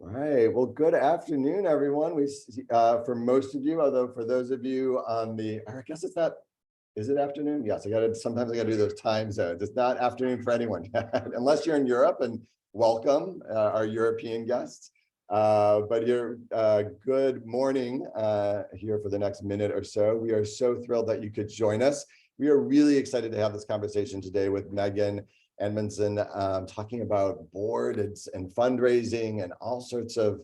Right. Well, good afternoon, everyone. For most of you, although for those of you on I guess it's not, is it afternoon? Yes, sometimes I gotta do those time zones. It's not afternoon for anyone yet, unless you're in Europe, and welcome our European guests. But good morning here for the next minute or so. We are so thrilled that you could join us. We are really excited to have this conversation today with Megan Amundson, talking about board and fundraising and all sorts of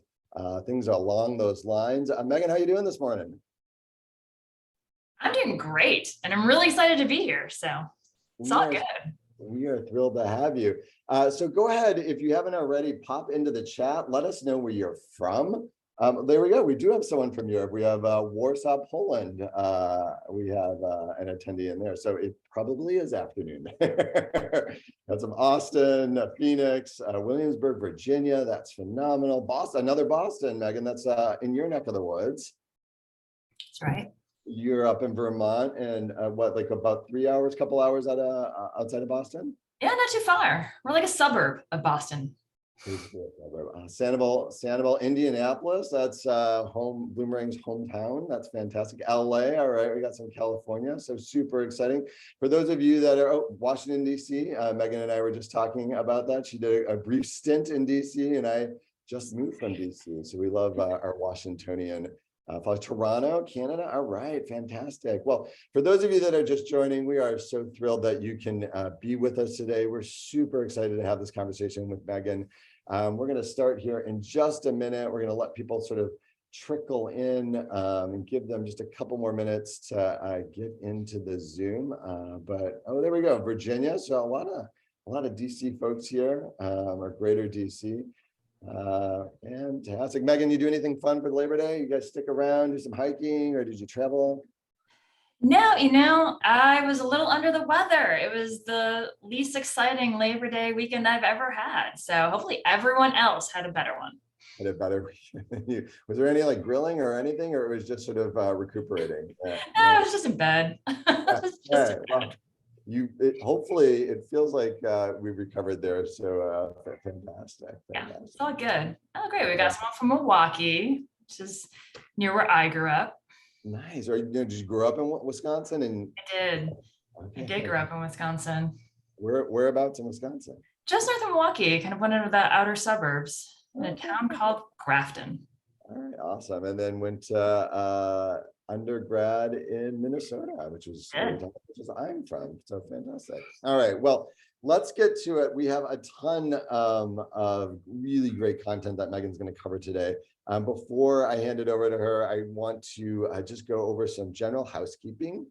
things along those lines. Megan, how are you doing this morning? I'm doing great, and I'm really excited to be here. So it's all good. We are thrilled to have you. So go ahead, if you haven't already, pop into the chat. Let us know where you're from. There we go. We do have someone from Europe. We have Warsaw, Poland. We have an attendee in there. So it probably is afternoon. That's from Austin, Phoenix, Williamsburg, Virginia. That's phenomenal. Boston, another Boston, Megan. That's in your neck of the woods. That's right. You're up in Vermont, and like about 3 hours, couple hours outside of Boston? Yeah, not too far. We're like a suburb of Boston. Sanibel, Indianapolis. That's Bloomberg's hometown. That's fantastic. LA. All right, we got some California. So super exciting. For those of you that are Washington D.C., Megan and I were just talking about that. She did a brief stint in D.C. and I just moved from D.C. So we love our Washingtonian. Toronto, Canada. All right, fantastic. Well, for those of you that are just joining, we are so thrilled that you can be with us today. We're super excited to have this conversation with Megan. We're going to start here in just a minute. We're going to let people sort of trickle in and give them just a couple more minutes to get into the Zoom. But there we go, Virginia. So a lot of DC folks here, or greater DC. Fantastic. Megan, you do anything fun for Labor Day? You guys stick around, do some hiking, or did you travel? No, I was a little under the weather. It was the least exciting Labor Day weekend I've ever had. So hopefully everyone else had a better one. Had a better weekend. Was there any like grilling or anything, or it was just sort of recuperating? No, I was just in bed. Hopefully it feels like we recovered there. So fantastic. Yeah, it's all good. Oh, great. We got someone from Milwaukee, which is near where I grew up. Nice. Did you grow up in Wisconsin? I did. Okay. I did grow up in Wisconsin. Whereabouts in Wisconsin? Just north of Milwaukee, kind of one of the outer suburbs, in a town called Grafton. All right, awesome. And then went to undergrad in Minnesota, which is I'm from. So fantastic. All right, well, let's get to it. We have a ton of really great content that Megan's going to cover today. Before I hand it over to her, I want to just go over some general housekeeping.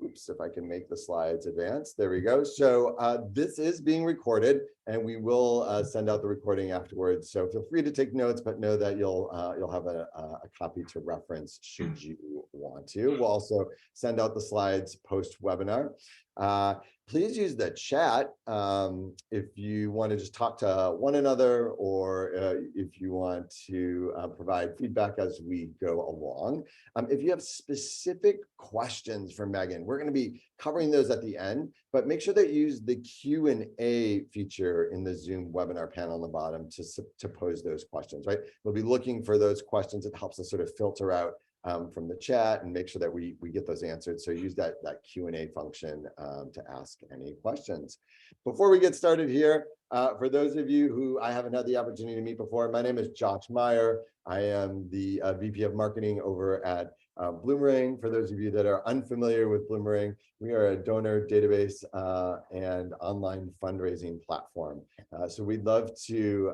Oops, if I can make the slides advance. There we go. So this is being recorded, and we will send out the recording afterwards. So feel free to take notes, but know that you'll have a copy to reference should you want to. We'll also send out the slides post-webinar. Please use the chat if you want to just talk to one another, or if you want to provide feedback as we go along. If you have specific questions for Megan, we're going to be covering those at the end, but make sure that you use the Q&A feature in the Zoom webinar panel on the bottom to pose those questions, right? We'll be looking for those questions. It helps us sort of filter out from the chat and make sure that we get those answered. So use that Q&A function to ask any questions. Before we get started here, for those of you who I haven't had the opportunity to meet before, my name is Josh Meyer. I am the VP of Marketing over at Bloomberg. For those of you that are unfamiliar with Bloomberg, we are a donor database and online fundraising platform. So we'd love to,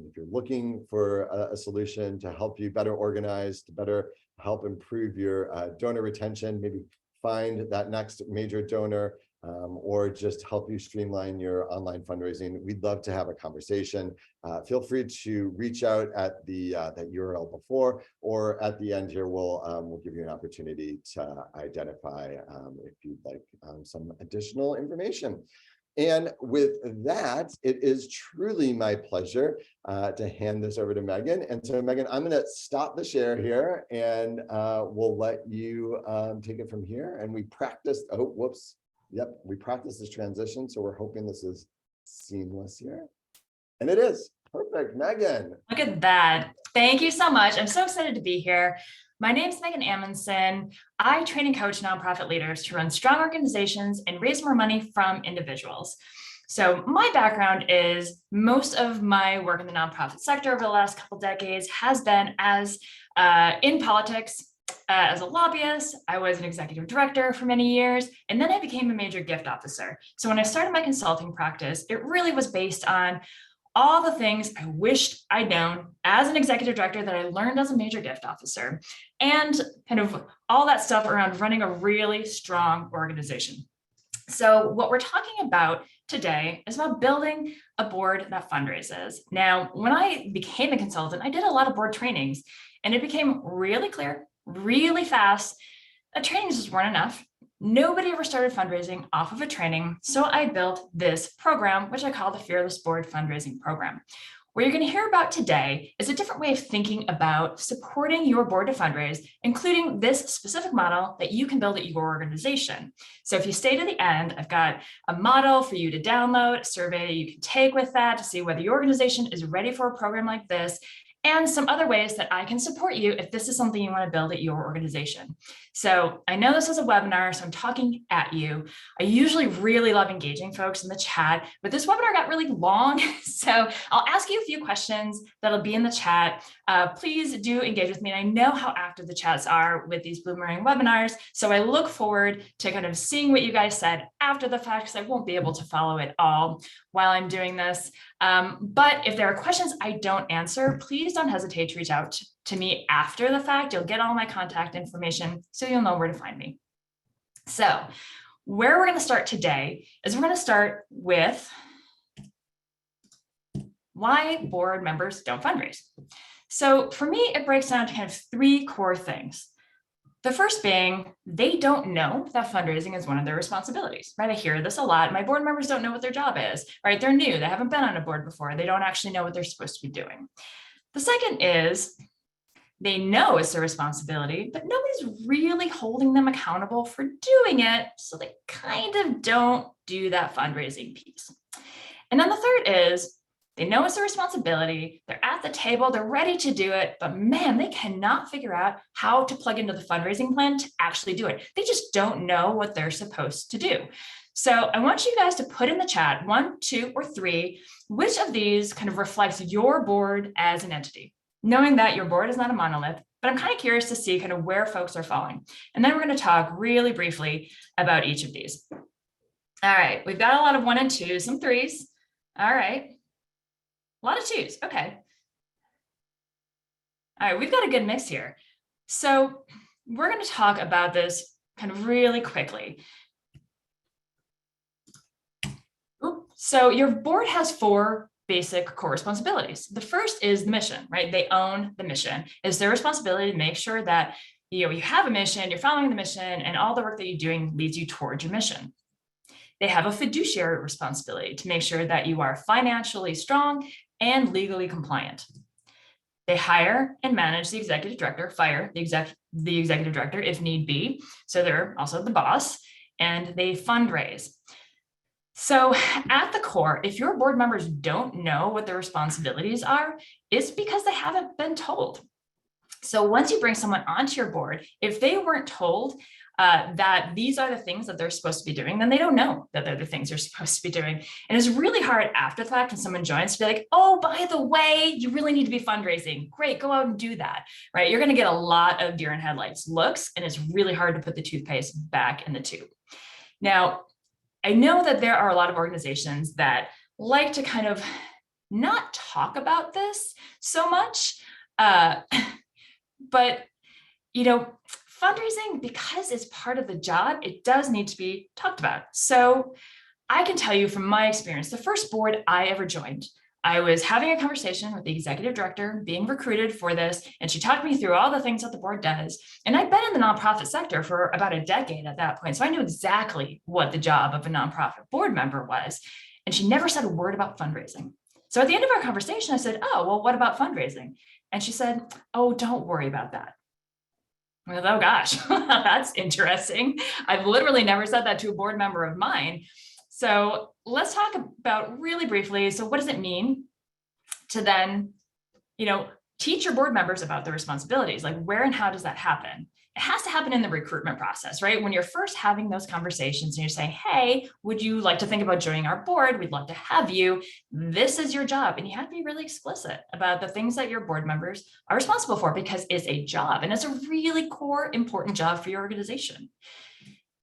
if you're looking for a solution to help you better organize, to better help improve your donor retention, maybe find that next major donor, or just help you streamline your online fundraising, we'd love to have a conversation. Feel free to reach out at that URL before, or at the end here, we'll give you an opportunity to identify if you'd like some additional information. And with that, it is truly my pleasure to hand this over to Megan. And so Megan, I'm gonna stop the share here, and we'll let you take it from here. And we practiced, oh, whoops. Yep, we practiced this transition, so we're hoping this is seamless here. And it is. Perfect, Megan. Look at that. Thank you so much. I'm so excited to be here. My name is Megan Amundson. I train and coach nonprofit leaders to run strong organizations and raise more money from individuals. So my background is most of my work in the nonprofit sector over the last couple decades has been as in politics, as a lobbyist. I was an executive director for many years, and then I became a major gift officer. So when I started my consulting practice, it really was based on all the things I wished I'd known as an executive director that I learned as a major gift officer, and kind of all that stuff around running a really strong organization. So what we're talking about today is about building a board that fundraises. Now, when I became a consultant, I did a lot of board trainings, and it became really clear, really fast, that trainings just weren't enough. Nobody ever started fundraising off of a training. So I built this program, which I call the Fearless Board Fundraising Program. What you're going to hear about today is a different way of thinking about supporting your board to fundraise, including this specific model that you can build at your organization. So if you stay to the end, I've got a model for you to download, a survey you can take with that to see whether your organization is ready for a program like this, and some other ways that I can support you if this is something you want to build at your organization. So I know this is a webinar, so I'm talking at you. I usually really love engaging folks in the chat, but this webinar got really long. So I'll ask you a few questions that'll be in the chat. Please do engage with me. And I know how active the chats are with these Bloomberg webinars. So I look forward to kind of seeing what you guys said after the fact, because I won't be able to follow it all while I'm doing this. But if there are questions I don't answer, please don't hesitate to reach out to me after the fact. You'll get all my contact information, so you'll know where to find me. So where we're going to start today is we're going to start with why board members don't fundraise. So for me, it breaks down to kind of three core things. The first being, they don't know that fundraising is one of their responsibilities, right? I hear this a lot. My board members don't know what their job is, right? They're new. They haven't been on a board before. They don't actually know what they're supposed to be doing. The second is, they know it's their responsibility, but nobody's really holding them accountable for doing it. So they kind of don't do that fundraising piece. And then the third is, they know it's their responsibility. They're at the table, they're ready to do it, but man, they cannot figure out how to plug into the fundraising plan to actually do it. They just don't know what they're supposed to do. So I want you guys to put in the chat 1, 2, or 3, which of these kind of reflects your board as an entity, knowing that your board is not a monolith, but I'm kind of curious to see kind of where folks are falling. And then we're going to talk really briefly about each of these. All right, we've got a lot of 1 and 2, some 3s. All right. A lot of 2s, okay. All right, we've got a good mix here. So we're going to talk about this kind of really quickly. So your board has 4 basic core responsibilities. The first is the mission, right? They own the mission. It's their responsibility to make sure that you have a mission, you're following the mission, and all the work that you're doing leads you towards your mission. They have a fiduciary responsibility to make sure that you are financially strong and legally compliant. They hire and manage the executive director, fire the executive director if need be. So they're also the boss, and they fundraise. So at the core, if your board members don't know what their responsibilities are, it's because they haven't been told. So once you bring someone onto your board, if they weren't told that these are the things that they're supposed to be doing, then they don't know that they're the things they're supposed to be doing. And it's really hard after the fact when someone joins to be like, oh, by the way, you really need to be fundraising. Great, go out and do that, right? You're going to get a lot of deer in headlights looks, and it's really hard to put the toothpaste back in the tube. Now, I know that there are a lot of organizations that like to kind of not talk about this so much, but, fundraising, because it's part of the job, it does need to be talked about. So I can tell you from my experience, the first board I ever joined, I was having a conversation with the executive director being recruited for this, and she talked me through all the things that the board does. And I'd been in the nonprofit sector for about a decade at that point, so I knew exactly what the job of a nonprofit board member was. And she never said a word about fundraising. So at the end of our conversation, I said, oh, well, what about fundraising? And she said, oh, don't worry about that. Well, oh gosh, that's interesting. I've literally never said that to a board member of mine. So let's talk about really briefly. So what does it mean to then, teach your board members about the responsibilities, like where and how does that happen? It has to happen in the recruitment process, right? When you're first having those conversations and you're saying, hey, would you like to think about joining our board? We'd love to have you. This is your job. And you have to be really explicit about the things that your board members are responsible for, because it's a job and it's a really core, important job for your organization.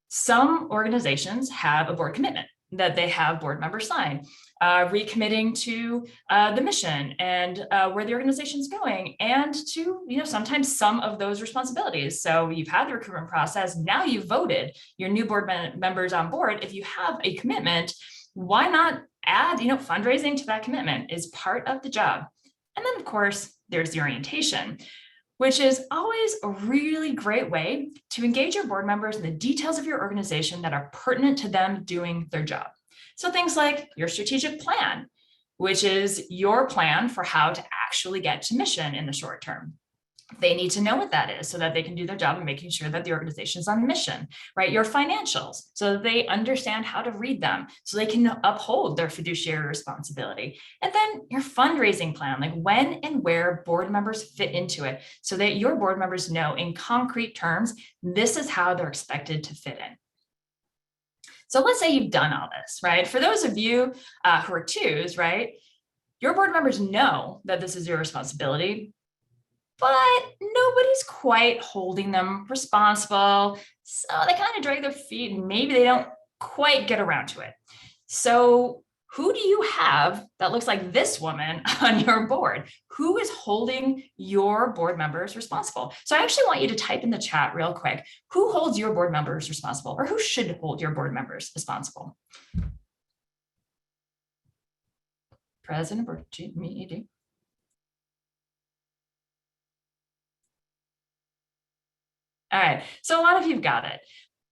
Some organizations have a board commitment that they have board members sign, recommitting to the mission and where the organization is going, and to sometimes some of those responsibilities. So you've had the recruitment process, now you've voted your new board members on board. If you have a commitment, why not add fundraising to that commitment is part of the job. And then of course there's the orientation, which is always a really great way to engage your board members in the details of your organization that are pertinent to them doing their job. So things like your strategic plan, which is your plan for how to actually get to mission in the short term. They need to know what that is so that they can do their job in making sure that the organization is on mission, right? Your financials, so that they understand how to read them, so they can uphold their fiduciary responsibility. And then your fundraising plan, like when and where board members fit into it, so that your board members know in concrete terms, this is how they're expected to fit in. So let's say you've done all this, right? For those of you who are twos, right? Your board members know that this is your responsibility, but nobody's quite holding them responsible. So they kind of drag their feet and maybe they don't quite get around to it. So who do you have that looks like this woman on your board? Who is holding your board members responsible? So I actually want you to type in the chat real quick, who holds your board members responsible, or who should hold your board members responsible? President or me, All right, so a lot of you've got it.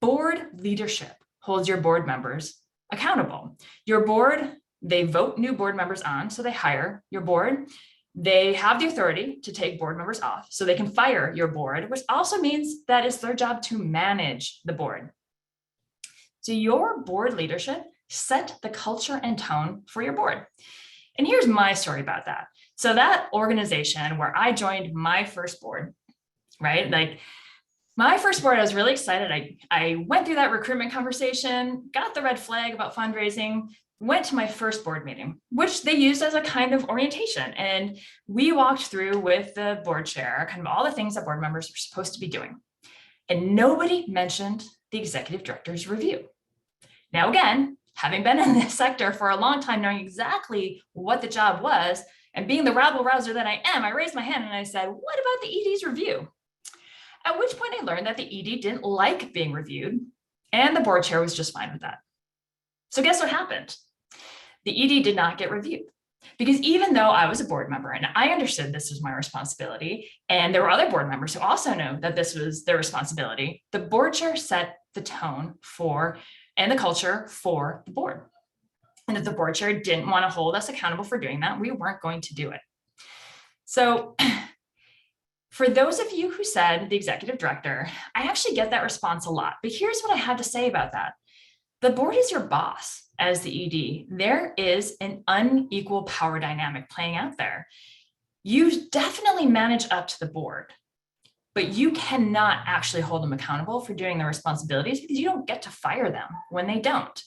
Board leadership holds your board members accountable. Your board, they vote new board members on, so they hire your board. They have the authority to take board members off, so they can fire your board, which also means that it's their job to manage the board. So your board leadership set the culture and tone for your board. And here's my story about that. So that organization where I joined my first board, right? Like, my first board, I was really excited. I went through that recruitment conversation, got the red flag about fundraising, went to my first board meeting, which they used as a kind of orientation. And we walked through with the board chair, kind of all the things that board members were supposed to be doing. And nobody mentioned the executive director's review. Now, again, having been in this sector for a long time, knowing exactly what the job was, and being the rabble rouser that I am, I raised my hand and I said, what about the ED's review? At which point I learned that the ED didn't like being reviewed, and the board chair was just fine with that. So guess what happened? The ED did not get reviewed, because even though I was a board member and I understood this was my responsibility, and there were other board members who also knew that this was their responsibility, the board chair set the tone for and the culture for the board. And if the board chair didn't want to hold us accountable for doing that, we weren't going to do it. So for those of you who said the executive director, I actually get that response a lot, but here's what I have to say about that. The board is your boss as the ED. There is an unequal power dynamic playing out there. You definitely manage up to the board, but you cannot actually hold them accountable for doing their responsibilities because you don't get to fire them when they don't.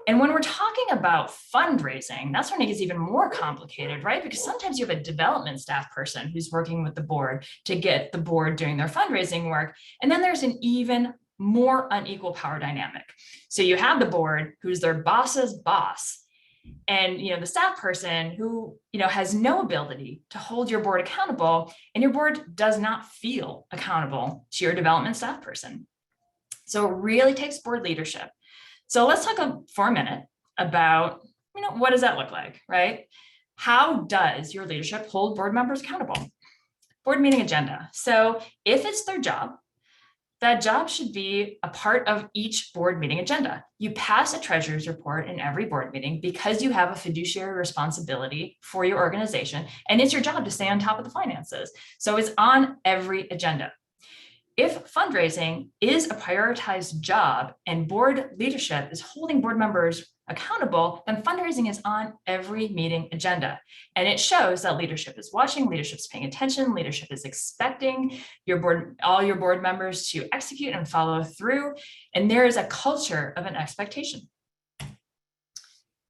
And when we're talking about fundraising, that's when it gets even more complicated, right? Because sometimes you have a development staff person who's working with the board to get the board doing their fundraising work. And then there's an even more unequal power dynamic. So you have the board who's their boss's boss, and the staff person who has no ability to hold your board accountable, and your board does not feel accountable to your development staff person. So it really takes board leadership. So let's talk for a minute about, what does that look like, right? How does your leadership hold board members accountable? Board meeting agenda. So if it's their job, that job should be a part of each board meeting agenda. You pass a treasurer's report in every board meeting because you have a fiduciary responsibility for your organization, and it's your job to stay on top of the finances. So it's on every agenda. If fundraising is a prioritized job and board leadership is holding board members accountable, then fundraising is on every meeting agenda. And it shows that leadership is watching, leadership is paying attention, leadership is expecting all your board members to execute and follow through. And there is a culture of an expectation.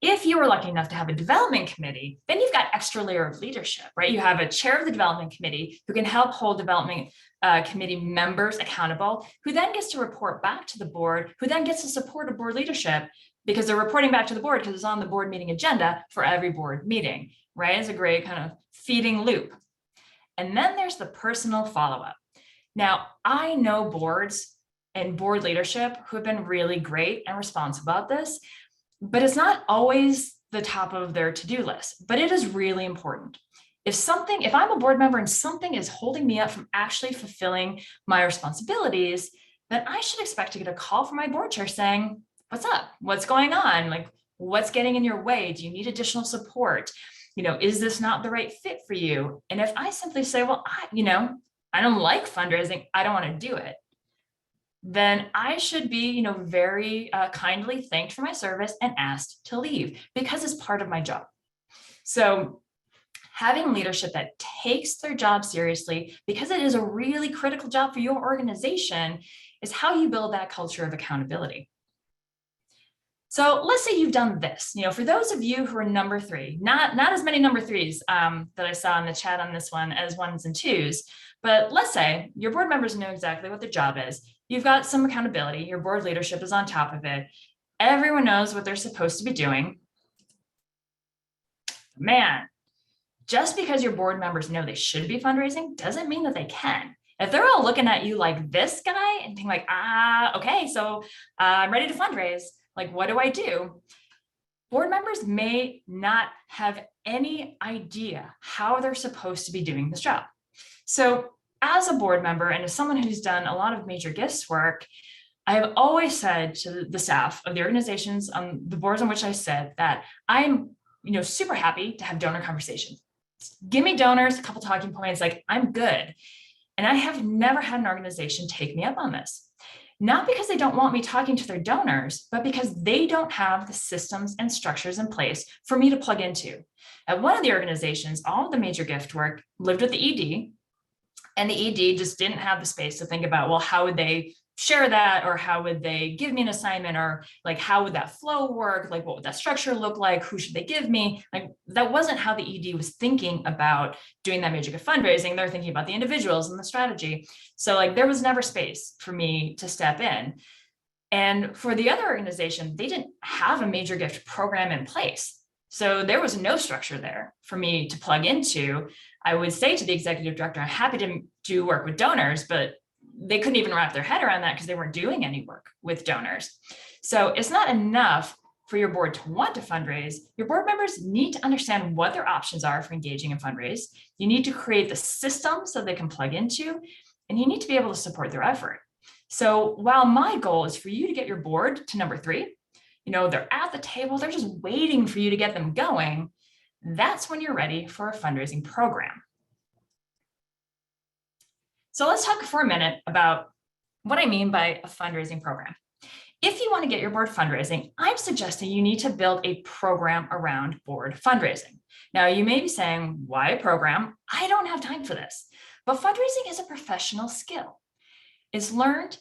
If you were lucky enough to have a development committee, then you've got extra layer of leadership, right? You have a chair of the development committee who can help hold development committee members accountable, who then gets to report back to the board, who then gets to support a board leadership because they're reporting back to the board because it's on the board meeting agenda for every board meeting, right? It's a great kind of feeding loop. And then there's the personal follow-up. Now, I know boards and board leadership who have been really great and responsive about this, but it's not always the top of their to-do list, but it is really important. If I'm a board member and something is holding me up from actually fulfilling my responsibilities, then I should expect to get a call from my board chair saying, what's up? What's going on? Like, what's getting in your way? Do you need additional support? Is this not the right fit for you? And if I simply say, well, I don't like fundraising, I don't want to do it, then I should be, very kindly thanked for my service and asked to leave because it's part of my job. So having leadership that takes their job seriously, because it is a really critical job for your organization, is how you build that culture of accountability. So let's say you've done this, for those of you who are number 3, not as many number 3s that I saw in the chat on this one as 1s and 2s, but let's say your board members know exactly what their job is. You've got some accountability, your board leadership is on top of it. Everyone knows what they're supposed to be doing. Man, just because your board members know they should be fundraising doesn't mean that they can. If they're all looking at you like this guy and being like, okay, so I'm ready to fundraise. Like, what do I do? Board members may not have any idea how they're supposed to be doing this job. So as a board member and as someone who's done a lot of major gifts work, I have always said to the staff of the organizations on the boards on which I sit that I'm, super happy to have donor conversations. Give me donors, a couple talking points, like I'm good. And I have never had an organization take me up on this. Not because they don't want me talking to their donors, but because they don't have the systems and structures in place for me to plug into. At one of the organizations, all of the major gift work lived with the ED, and the ED just didn't have the space to think about, well, how would they share that? Or how would they give me an assignment? Or like, how would that flow work? Like, what would that structure look like? Who should they give me? Like, that wasn't how the ED was thinking about doing that major gift fundraising. They're thinking about the individuals and the strategy. So like, there was never space for me to step in. And for the other organization, they didn't have a major gift program in place. So there was no structure there for me to plug into. I would say to the executive director, I'm happy to do work with donors, but they couldn't even wrap their head around that because they weren't doing any work with donors. So it's not enough for your board to want to fundraise. Your board members need to understand what their options are for engaging in fundraise. You need to create the system so they can plug into, and you need to be able to support their effort. So while my goal is for you to get your board to number 3, they're at the table, they're just waiting for you to get them going. That's when you're ready for a fundraising program. So let's talk for a minute about what I mean by a fundraising program. If you want to get your board fundraising, I'm suggesting you need to build a program around board fundraising. Now, you may be saying, why a program? I don't have time for this. But fundraising is a professional skill. It's learned,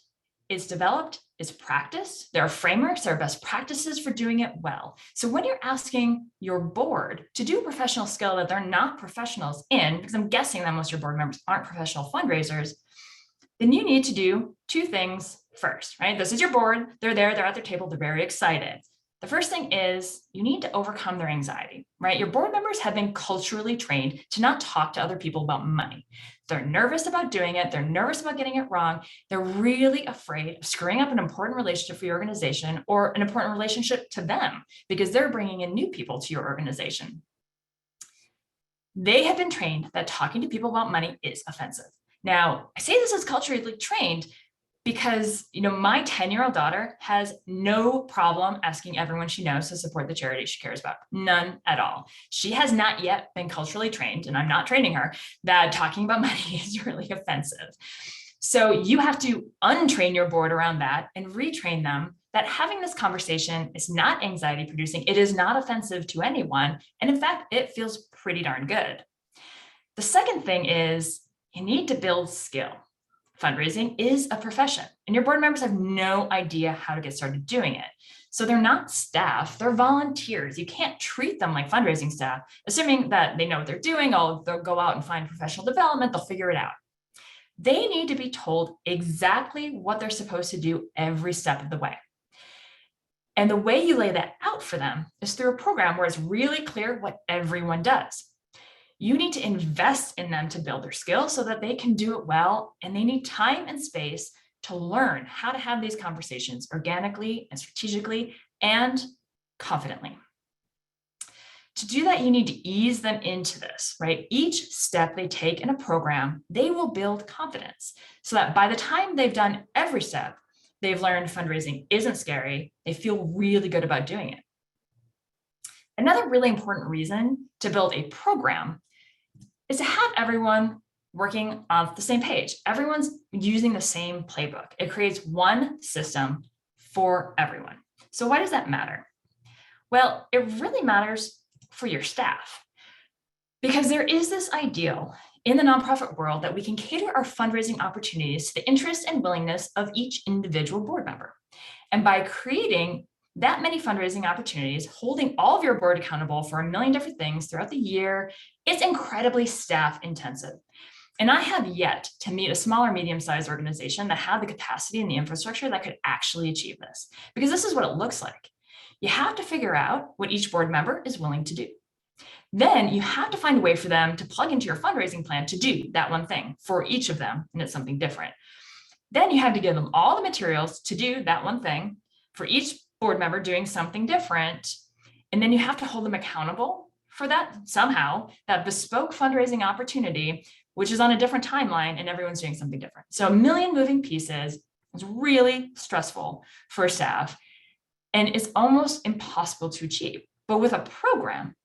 it's developed, it's practiced. There are frameworks, there are best practices for doing it well. So when you're asking your board to do a professional skill that they're not professionals in, because I'm guessing that most of your board members aren't professional fundraisers, then you need to do 2 things first, right? This is your board. They're there, they're at their table, they're very excited. The first thing is you need to overcome their anxiety, right? Your board members have been culturally trained to not talk to other people about money. They're nervous about doing it. They're nervous about getting it wrong. They're really afraid of screwing up an important relationship for your organization or an important relationship to them because they're bringing in new people to your organization. They have been trained that talking to people about money is offensive. Now, I say this as culturally trained because, my 10-year-old daughter has no problem asking everyone she knows to support the charity she cares about. None at all. She has not yet been culturally trained, and I'm not training her, that talking about money is really offensive. So you have to untrain your board around that and retrain them that having this conversation is not anxiety producing. It is not offensive to anyone. And in fact, it feels pretty darn good. The second thing is you need to build skill. Fundraising is a profession, and your board members have no idea how to get started doing it. So they're not staff, they're volunteers. You can't treat them like fundraising staff, assuming that they know what they're doing. They'll go out and find professional development, they'll figure it out. They need to be told exactly what they're supposed to do every step of the way. And the way you lay that out for them is through a program where it's really clear what everyone does. You need to invest in them to build their skills so that they can do it well, and they need time and space to learn how to have these conversations organically and strategically and confidently. To do that, you need to ease them into this, right? Each step they take in a program, they will build confidence so that by the time they've done every step, they've learned fundraising isn't scary. They feel really good about doing it. Another really important reason to build a program is to have everyone working on the same page. Everyone's using the same playbook. It creates one system for everyone. So why does that matter? Well, it really matters for your staff, because there is this ideal in the nonprofit world that we can cater our fundraising opportunities to the interest and willingness of each individual board member. And by creating that many fundraising opportunities, holding all of your board accountable for a million different things throughout the year, it's incredibly staff intensive. And I have yet to meet a small or medium-sized organization that had the capacity and the infrastructure that could actually achieve this, because this is what it looks like. You have to figure out what each board member is willing to do. Then you have to find a way for them to plug into your fundraising plan to do that one thing for each of them, and it's something different. Then you have to give them all the materials to do that one thing for each board member doing something different. And then you have to hold them accountable for that somehow, that bespoke fundraising opportunity, which is on a different timeline and everyone's doing something different. So a million moving pieces is really stressful for staff, and it's almost impossible to achieve. But with a program,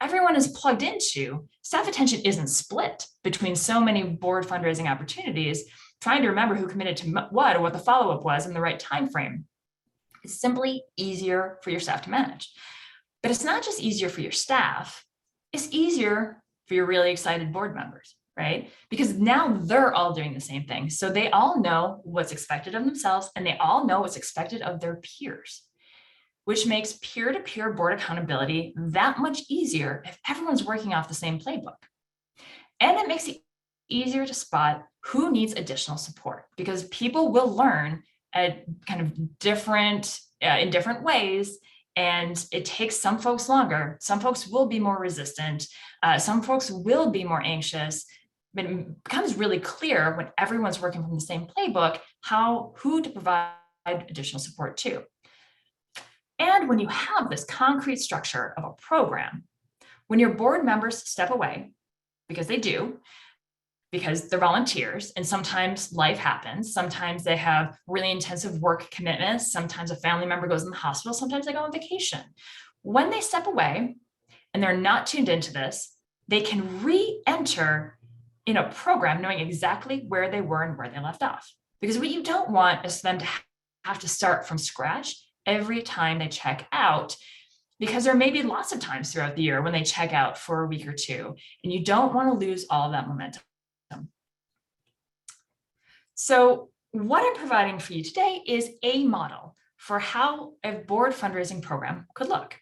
everyone is plugged into, staff attention isn't split between so many board fundraising opportunities, trying to remember who committed to what or what the follow-up was in the right time frame. It's simply easier for your staff to manage. But it's not just easier for your staff, it's easier for your really excited board members, right? Because now they're all doing the same thing. So they all know what's expected of themselves, and they all know what's expected of their peers, which makes peer-to-peer board accountability that much easier if everyone's working off the same playbook. And it makes it easier to spot who needs additional support, because people will learn at kind of different, in different ways. And it takes some folks longer. Some folks will be more resistant. Some folks will be more anxious. But it becomes really clear when everyone's working from the same playbook, who to provide additional support to. And when you have this concrete structure of a program, when your board members step away, because they do, because they're volunteers, and sometimes life happens. Sometimes they have really intensive work commitments. Sometimes a family member goes in the hospital. Sometimes they go on vacation. When they step away and they're not tuned into this, they can re-enter in a program knowing exactly where they were and where they left off. Because what you don't want is for them to have to start from scratch every time they check out, because there may be lots of times throughout the year when they check out for a week or two, and you don't want to lose all of that momentum. So what I'm providing for you today is a model for how a board fundraising program could look.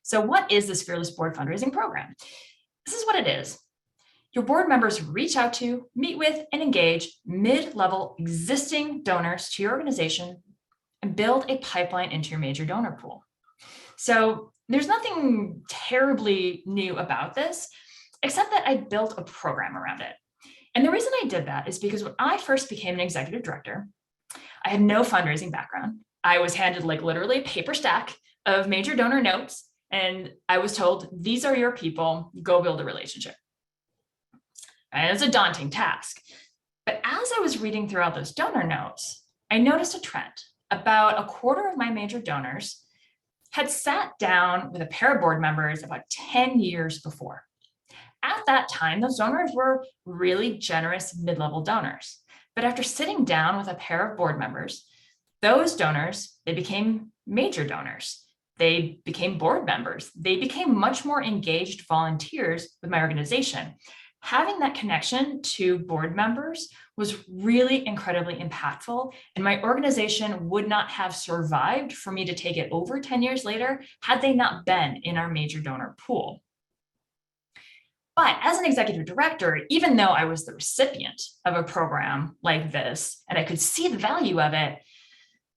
So what is this Fearless Board Fundraising Program? This is what it is. Your board members reach out to, meet with, and engage mid-level existing donors to your organization and build a pipeline into your major donor pool. So there's nothing terribly new about this, except that I built a program around it. And the reason I did that is because when I first became an executive director, I had no fundraising background. I was handed like literally a paper stack of major donor notes, and I was told, these are your people, go build a relationship. And it's a daunting task. But as I was reading throughout those donor notes, I noticed a trend. About a quarter of my major donors had sat down with a pair of board members about 10 years before, at that time, those donors were really generous mid-level donors. But after sitting down with a pair of board members, those donors, they became major donors. They became board members. They became much more engaged volunteers with my organization. Having that connection to board members was really incredibly impactful, and my organization would not have survived for me to take it over 10 years later had they not been in our major donor pool. But as an executive director, even though I was the recipient of a program like this, and I could see the value of it,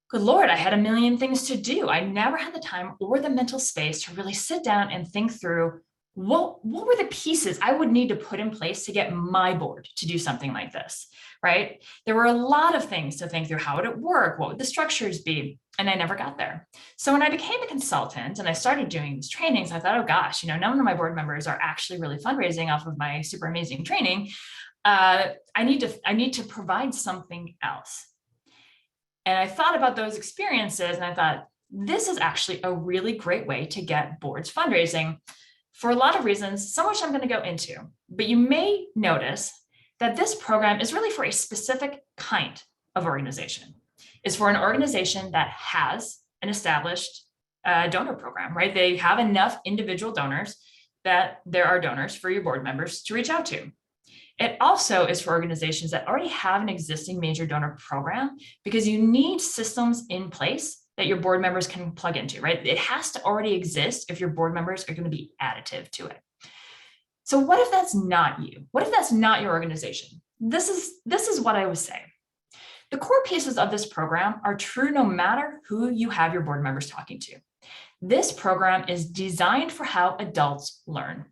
good Lord, I had a million things to do. I never had the time or the mental space to really sit down and think through what were the pieces I would need to put in place to get my board to do something like this, right? There were a lot of things to think through. How would it work? What would the structures be? And I never got there. So when I became a consultant and I started doing these trainings, I thought, oh gosh, none of my board members are actually really fundraising off of my super amazing training. I need to provide something else. And I thought about those experiences and I thought, this is actually a really great way to get boards fundraising for a lot of reasons, some of which I'm going to go into. But you may notice that this program is really for a specific kind of organization. It's for an organization that has an established donor program, right? They have enough individual donors that there are donors for your board members to reach out to. It also is for organizations that already have an existing major donor program, because you need systems in place that your board members can plug into, right? It has to already exist if your board members are going to be additive to it. So what if that's not you? What if that's not your organization? This is what I would say. The core pieces of this program are true no matter who you have your board members talking to. This program is designed for how adults learn.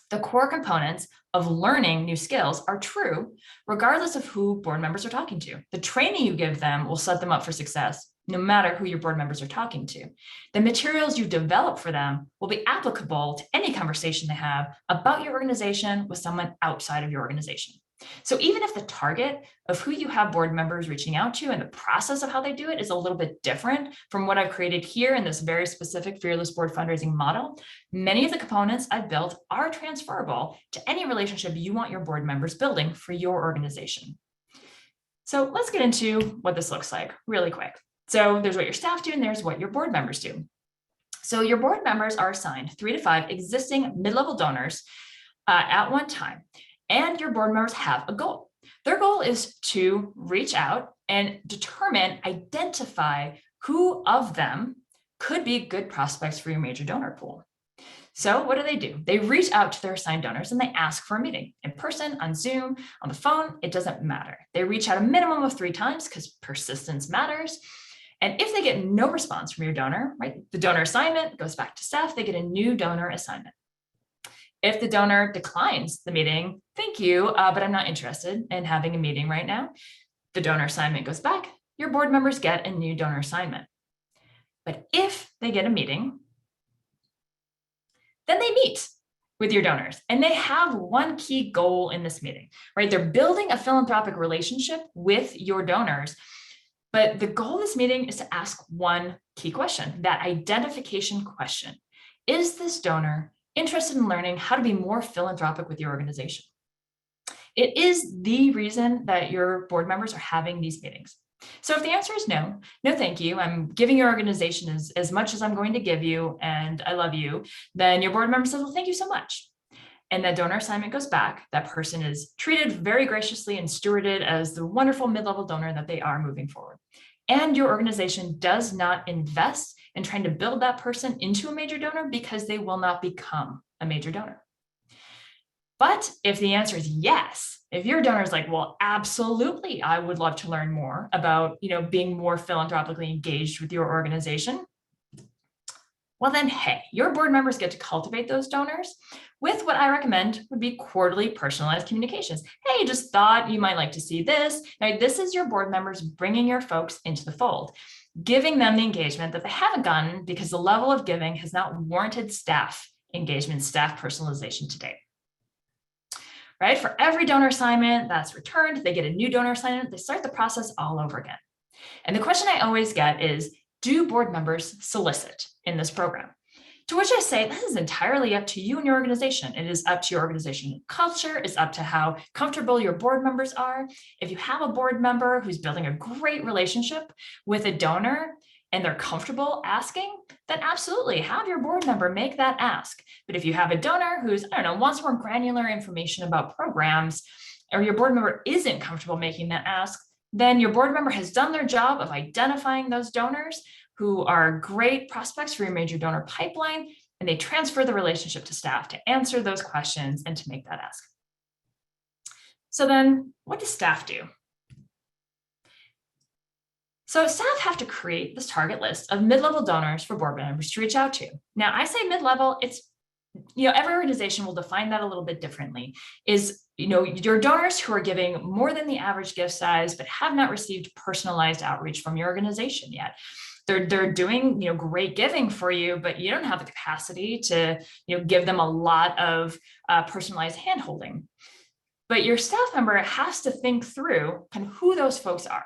The core components of learning new skills are true regardless of who board members are talking to. The training you give them will set them up for success no matter who your board members are talking to. The materials you develop for them will be applicable to any conversation they have about your organization with someone outside of your organization. So even if the target of who you have board members reaching out to and the process of how they do it is a little bit different from what I've created here in this very specific Fearless Board Fundraising model, many of the components I've built are transferable to any relationship you want your board members building for your organization. So let's get into what this looks like really quick. So there's what your staff do and there's what your board members do. So your board members are assigned 3 to 5 existing mid-level donors at one time. And your board members have a goal. Their goal is to reach out and identify who of them could be good prospects for your major donor pool. So what do? They reach out to their assigned donors and they ask for a meeting in person, on Zoom, on the phone, it doesn't matter. They reach out a minimum of 3 times because persistence matters. And if they get no response from your donor, right, the donor assignment goes back to staff, they get a new donor assignment. If the donor declines the meeting, thank you, but I'm not interested in having a meeting right now, the donor assignment goes back, your board members get a new donor assignment. But if they get a meeting, then they meet with your donors and they have one key goal in this meeting, right? They're building a philanthropic relationship with your donors, but the goal of this meeting is to ask one key question, that identification question. Is this donor interested in learning how to be more philanthropic with your organization? It is the reason that your board members are having these meetings. So if the answer is no, no thank you, I'm giving your organization as much as I'm going to give you and I love you, then your board member says, well, thank you so much. And that donor assignment goes back. That person is treated very graciously and stewarded as the wonderful mid-level donor that they are moving forward. And your organization does not invest in trying to build that person into a major donor because they will not become a major donor. But if the answer is yes, if your donor is like, well, absolutely, I would love to learn more about, being more philanthropically engaged with your organization, well then, hey, your board members get to cultivate those donors with what I recommend would be quarterly personalized communications. Hey, just thought you might like to see this. Now, this is your board members bringing your folks into the fold, giving them the engagement that they haven't gotten because the level of giving has not warranted staff engagement, staff personalization to date. Right? For every donor assignment that's returned, they get a new donor assignment, they start the process all over again. And the question I always get is, do board members solicit in this program? To which I say, this is entirely up to you and your organization. It is up to your organization culture. It's up to how comfortable your board members are. If you have a board member who's building a great relationship with a donor and they're comfortable asking, then absolutely have your board member make that ask. But if you have a donor who's, I don't know, wants more granular information about programs, or your board member isn't comfortable making that ask, then your board member has done their job of identifying those donors who are great prospects for your major donor pipeline, and they transfer the relationship to staff to answer those questions and to make that ask. So then what does staff do? So staff have to create this target list of mid-level donors for board members to reach out to. Now I say mid-level, it's, every organization will define that a little bit differently. Is, your donors who are giving more than the average gift size, but have not received personalized outreach from your organization yet. They're doing, great giving for you, but you don't have the capacity to, give them a lot of personalized handholding. But your staff member has to think through kind of who those folks are.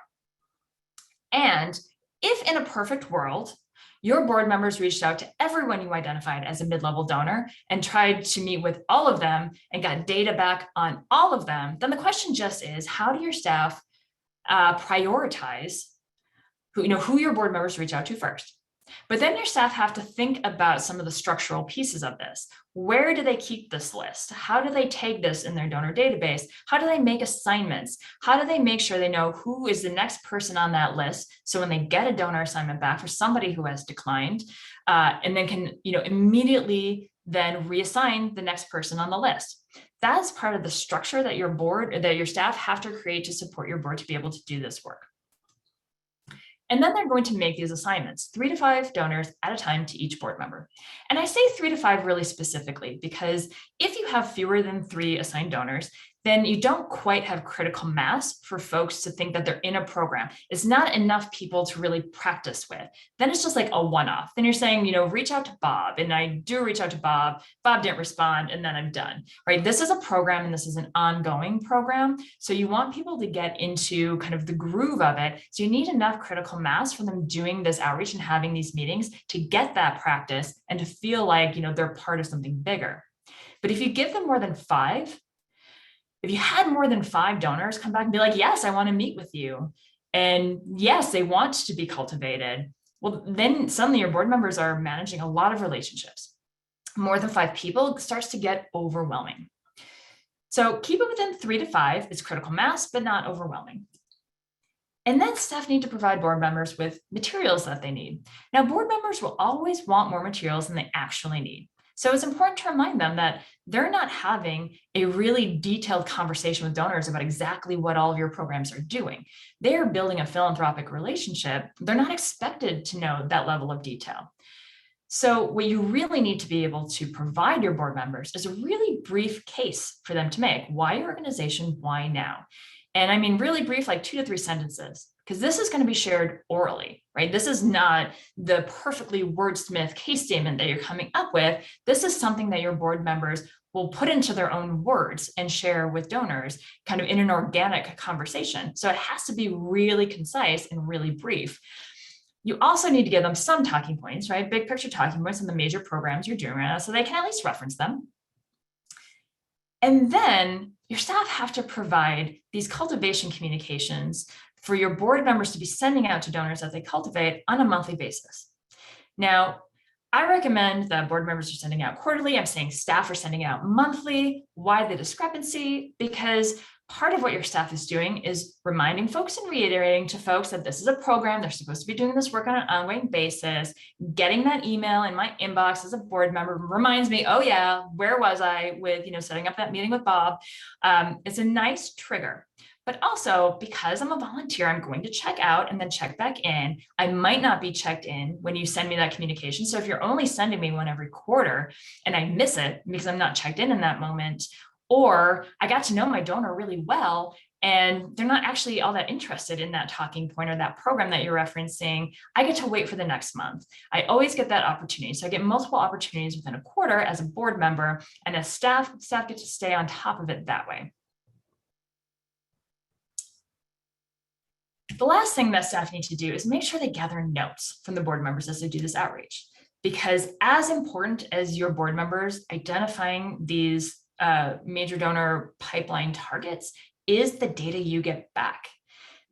And if in a perfect world, your board members reached out to everyone you identified as a mid-level donor and tried to meet with all of them and got data back on all of them, then the question just is, how do your staff prioritize who your board members reach out to first? But then your staff have to think about some of the structural pieces of this. Where do they keep this list? How do they tag this in their donor database? How do they make assignments? How do they make sure they know who is the next person on that list? So when they get a donor assignment back for somebody who has declined, and then can immediately then reassign the next person on the list. That's part of the structure that your staff have to create to support your board to be able to do this work. And then they're going to make these assignments, 3 to 5 donors at a time to each board member. And I say 3 to 5 really specifically, because if you have fewer than 3 assigned donors, then you don't quite have critical mass for folks to think that they're in a program. It's not enough people to really practice with. Then it's just like a one-off. Then you're saying, reach out to Bob, and I do reach out to Bob. Bob didn't respond, and then I'm done, right? This is a program, and this is an ongoing program. So you want people to get into kind of the groove of it. So you need enough critical mass for them doing this outreach and having these meetings to get that practice and to feel like, they're part of something bigger. But if you give them more than 5, if you had more than 5 donors come back and be like, yes, I want to meet with you, and yes, they want to be cultivated, well, then suddenly your board members are managing a lot of relationships. More than 5 people starts to get overwhelming. So keep it within 3 to 5. It's critical mass, but not overwhelming. And then staff need to provide board members with materials that they need. Now, board members will always want more materials than they actually need. So it's important to remind them that they're not having a really detailed conversation with donors about exactly what all of your programs are doing. They are building a philanthropic relationship. They're not expected to know that level of detail. So what you really need to be able to provide your board members is a really brief case for them to make. Why your organization? Why now? And I mean really brief, like 2 to 3 sentences, because this is going to be shared orally, right? This is not the perfectly wordsmith case statement that you're coming up with. This is something that your board members will put into their own words and share with donors kind of in an organic conversation. So it has to be really concise and really brief. You also need to give them some talking points, right? Big picture talking points on the major programs you're doing right now, so they can at least reference them. And then your staff have to provide these cultivation communications for your board members to be sending out to donors as they cultivate on a monthly basis. Now, I recommend that board members are sending out quarterly. I'm saying staff are sending out monthly. Why the discrepancy? Because part of what your staff is doing is reminding folks and reiterating to folks that this is a program. They're supposed to be doing this work on an ongoing basis. Getting that email in my inbox as a board member reminds me, oh yeah, where was I with, setting up that meeting with Bob? It's a nice trigger. But also, because I'm a volunteer, I'm going to check out and then check back in. I might not be checked in when you send me that communication. So if you're only sending me one every quarter and I miss it because I'm not checked in that moment, or I got to know my donor really well and they're not actually all that interested in that talking point or that program that you're referencing, I get to wait for the next month. I always get that opportunity. So I get multiple opportunities within a quarter as a board member, and as staff get to stay on top of it that way. The last thing that staff need to do is make sure they gather notes from the board members as they do this outreach. because as important as your board members identifying these major donor pipeline targets is the data you get back.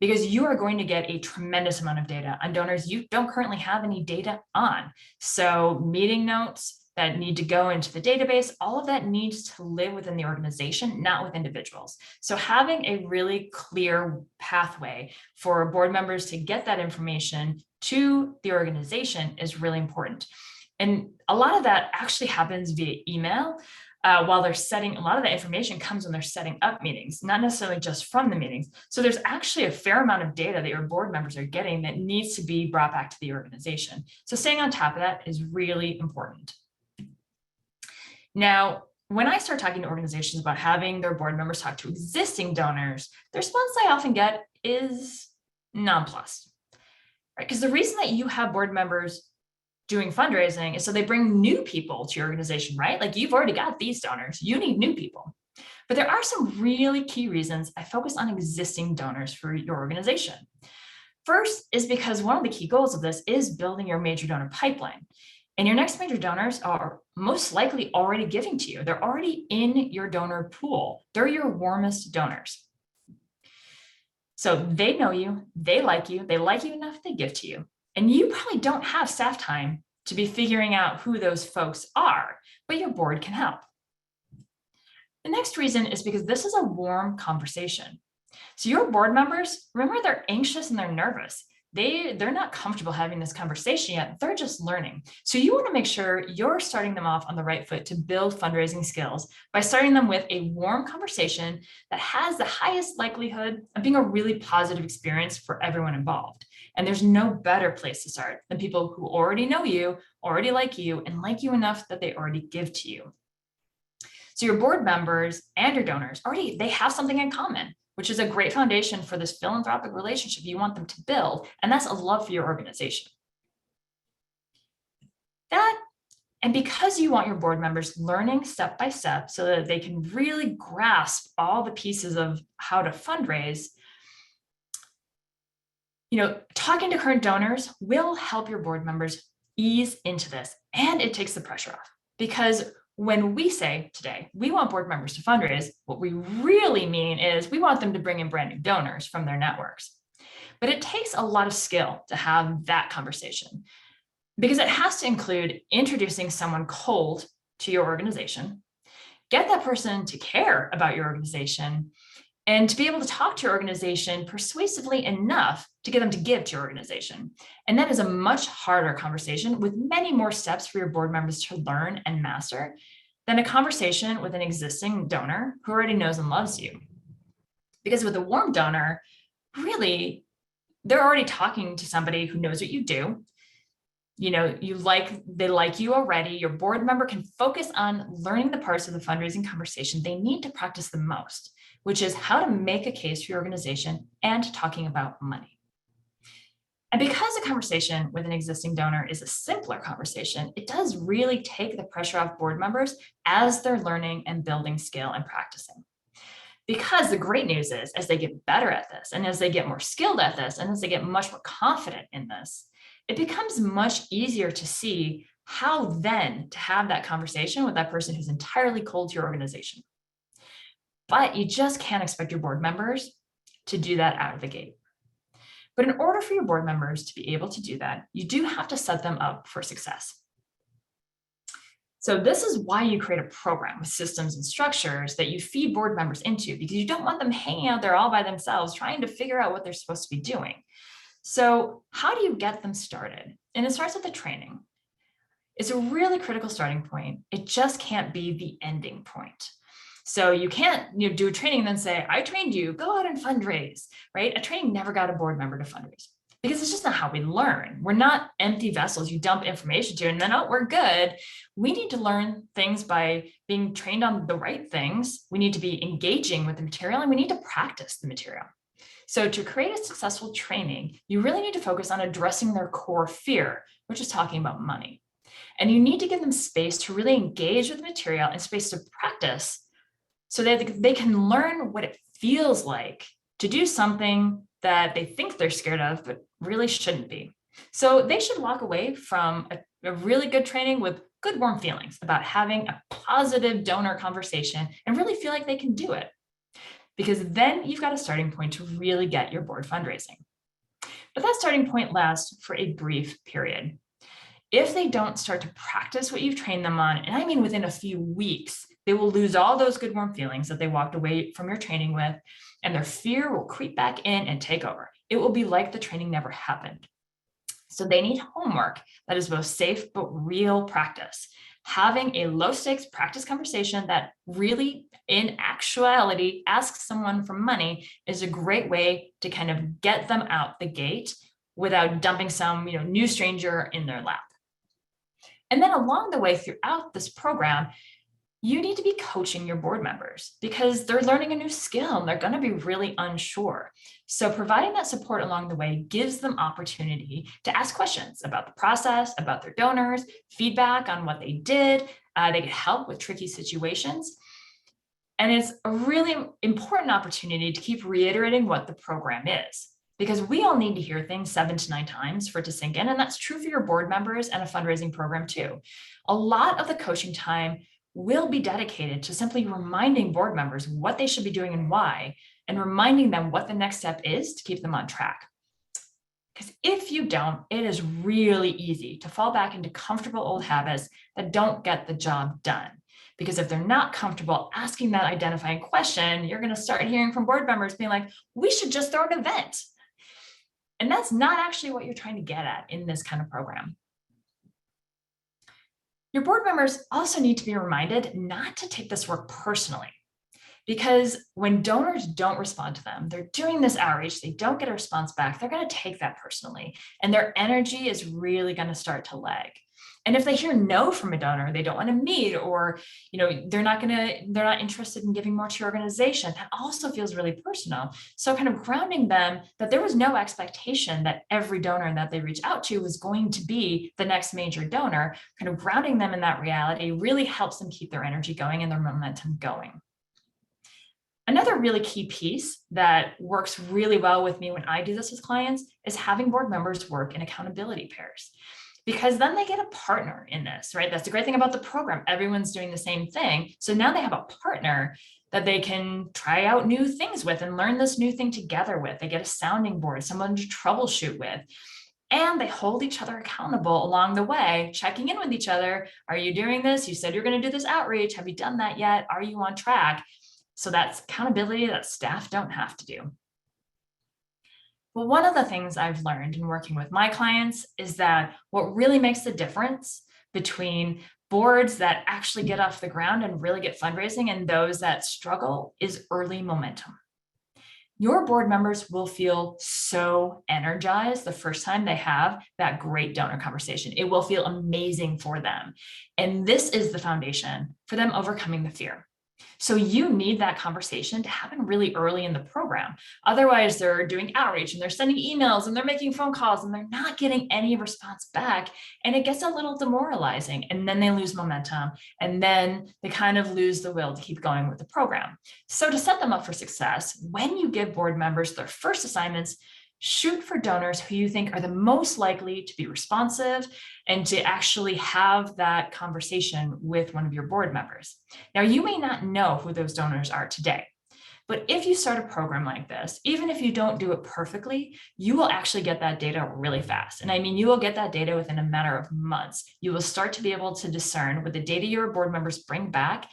Because you are going to get a tremendous amount of data on donors you don't currently have any data on. So meeting notes that need to go into the database, all of that needs to live within the organization, not with individuals. So having a really clear pathway for board members to get that information to the organization is really important. And a lot of that actually happens via email. While they're setting, a lot of that information comes when they're setting up meetings, not necessarily just from the meetings. So there's actually a fair amount of data that your board members are getting that needs to be brought back to the organization. So staying on top of that is really important. Now, when I start talking to organizations about having their board members talk to existing donors, the response I often get is nonplussed, right? Because the reason that you have board members doing fundraising is so they bring new people to your organization, right? Like you've already got these donors, you need new people. But there are some really key reasons I focus on existing donors for your organization. First is because one of the key goals of this is building your major donor pipeline. And your next major donors are most likely already giving to you. They're already in your donor pool. They're your warmest donors. So they know you, they like you enough, they give to you. And you probably don't have staff time to be figuring out who those folks are, but your board can help. The next reason is because this is a warm conversation. So your board members, remember, they're anxious and they're nervous. They're not comfortable having this conversation yet. They're just learning. So you want to make sure you're starting them off on the right foot to build fundraising skills by starting them with a warm conversation that has the highest likelihood of being a really positive experience for everyone involved. And there's no better place to start than people who already know you, already like you, and like you enough that they already give to you. So your board members and your donors they have something in common, which is a great foundation for this philanthropic relationship you want them to build, and that's a love for your organization. And because you want your board members learning step by step so that they can really grasp all the pieces of how to fundraise, talking to current donors will help your board members ease into this, and it takes the pressure off. Because when we say today, we want board members to fundraise, what we really mean is we want them to bring in brand new donors from their networks. But it takes a lot of skill to have that conversation, because it has to include introducing someone cold to your organization, get that person to care about your organization, and to be able to talk to your organization persuasively enough to get them to give to your organization. And that is a much harder conversation with many more steps for your board members to learn and master than a conversation with an existing donor who already knows and loves you. Because with a warm donor, really, they're already talking to somebody who knows what you do. They like you already. Your board member can focus on learning the parts of the fundraising conversation they need to practice the most, which is how to make a case for your organization and talking about money. And because a conversation with an existing donor is a simpler conversation, it does really take the pressure off board members as they're learning and building skill and practicing. Because the great news is, as they get better at this, and as they get more skilled at this, and as they get much more confident in this, it becomes much easier to see how then to have that conversation with that person who's entirely cold to your organization. But you just can't expect your board members to do that out of the gate. But in order for your board members to be able to do that, you do have to set them up for success. So this is why you create a program with systems and structures that you feed board members into, because you don't want them hanging out there all by themselves trying to figure out what they're supposed to be doing. So how do you get them started? And it starts with the training. It's a really critical starting point. It just can't be the ending point. So you can't do a training and then say, I trained you, go out and fundraise, right? A training never got a board member to fundraise, because it's just not how we learn. We're not empty vessels you dump information to and then, oh, we're good. We need to learn things by being trained on the right things. We need to be engaging with the material, and we need to practice the material. So to create a successful training, you really need to focus on addressing their core fear, which is talking about money. And you need to give them space to really engage with the material and space to practice, so that they can learn what it feels like to do something that they think they're scared of, but really shouldn't be. So they should walk away from a really good training with good warm feelings about having a positive donor conversation and really feel like they can do it. Because then you've got a starting point to really get your board fundraising. But that starting point lasts for a brief period. If they don't start to practice what you've trained them on, and I mean within a few weeks, they will lose all those good warm feelings that they walked away from your training with, and their fear will creep back in and take over. It will be like the training never happened. So they need homework that is both safe but real practice. Having a low stakes practice conversation that really, in actuality, asks someone for money is a great way to kind of get them out the gate without dumping some new stranger in their lap. And then along the way throughout this program, you need to be coaching your board members because they're learning a new skill and they're going to be really unsure. So providing that support along the way gives them opportunity to ask questions about the process, about their donors, feedback on what they did. They get help with tricky situations. And it's a really important opportunity to keep reiterating what the program is, because we all need to hear things 7 to 9 times for it to sink in. And that's true for your board members and a fundraising program too. A lot of the coaching time will be dedicated to simply reminding board members what they should be doing and why, and reminding them what the next step is to keep them on track. Because if you don't, it is really easy to fall back into comfortable old habits that don't get the job done. Because if they're not comfortable asking that identifying question, you're going to start hearing from board members being like, we should just throw an event. And that's not actually what you're trying to get at in this kind of program. Your board members also need to be reminded not to take this work personally, because when donors don't respond to them, they're doing this outreach, they don't get a response back, they're going to take that personally, and their energy is really going to start to lag. And if they hear no from a donor, they don't want to meet, or they're not interested in giving more to your organization, that also feels really personal. So kind of grounding them that there was no expectation that every donor that they reach out to was going to be the next major donor, kind of grounding them in that reality really helps them keep their energy going and their momentum going. Another really key piece that works really well with me when I do this with clients is having board members work in accountability pairs. Because then they get a partner in this, right? That's the great thing about the program. Everyone's doing the same thing. So now they have a partner that they can try out new things with and learn this new thing together with. They get a sounding board, someone to troubleshoot with. And they hold each other accountable along the way, checking in with each other. Are you doing this? You said you're going to do this outreach. Have you done that yet? Are you on track? So that's accountability that staff don't have to do. Well, one of the things I've learned in working with my clients is that what really makes the difference between boards that actually get off the ground and really get fundraising and those that struggle is early momentum. Your board members will feel so energized the first time they have that great donor conversation. It will feel amazing for them. And this is the foundation for them overcoming the fear. So you need that conversation to happen really early in the program. Otherwise, they're doing outreach and they're sending emails and they're making phone calls and they're not getting any response back. And it gets a little demoralizing, and then they lose momentum, and then they kind of lose the will to keep going with the program. So to set them up for success, when you give board members their first assignments, shoot for donors who you think are the most likely to be responsive and to actually have that conversation with one of your board members. Now, you may not know who those donors are today, but if you start a program like this, even if you don't do it perfectly, you will actually get that data really fast. And I mean, you will get that data within a matter of months. You will start to be able to discern with the data your board members bring back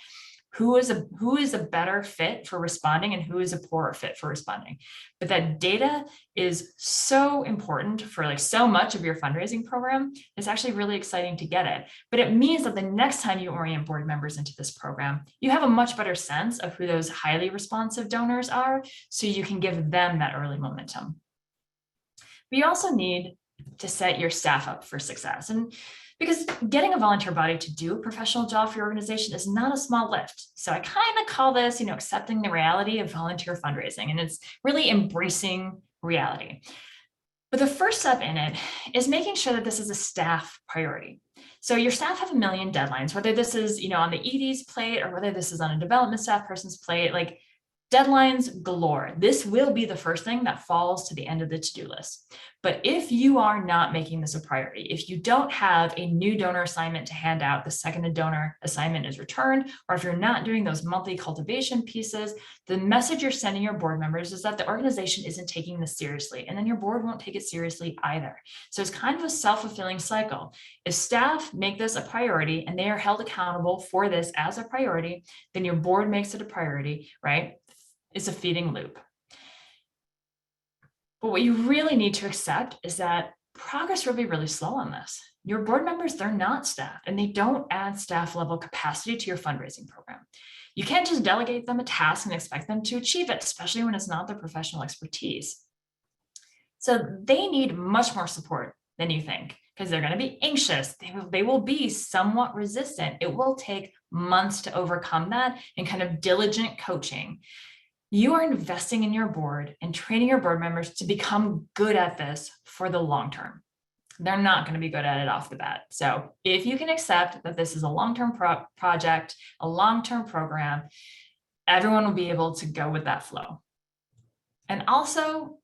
who is a better fit for responding and who is a poorer fit for responding. But that data is so important for so much of your fundraising program. It's actually really exciting to get it. But it means that the next time you orient board members into this program, you have a much better sense of who those highly responsive donors are, so you can give them that early momentum. But you also need to set your staff up for success. And because getting a volunteer body to do a professional job for your organization is not a small lift. So I kind of call this, accepting the reality of volunteer fundraising, and it's really embracing reality. But the first step in it is making sure that this is a staff priority. So your staff have a million deadlines, whether this is, on the ED's plate or whether this is on a development staff person's plate. Deadlines galore. This will be the first thing that falls to the end of the to-do list. But if you are not making this a priority, if you don't have a new donor assignment to hand out the second a donor assignment is returned, or if you're not doing those monthly cultivation pieces, the message you're sending your board members is that the organization isn't taking this seriously, and then your board won't take it seriously either. So it's kind of a self-fulfilling cycle. If staff make this a priority and they are held accountable for this as a priority, then your board makes it a priority, right? It's a feeding loop. But what you really need to accept is that progress will be really slow on this. Your board members, they're not staff, and they don't add staff level capacity to your fundraising program. You can't just delegate them a task and expect them to achieve it, especially when it's not their professional expertise. So they need much more support than you think, because they're going to be anxious. They will be somewhat resistant. It will take months to overcome that and kind of diligent coaching. You are investing in your board and training your board members to become good at this for the long term. They're not going to be good at it off the bat. So if you can accept that this is a long-term project, a long-term program, everyone will be able to go with that flow. And also,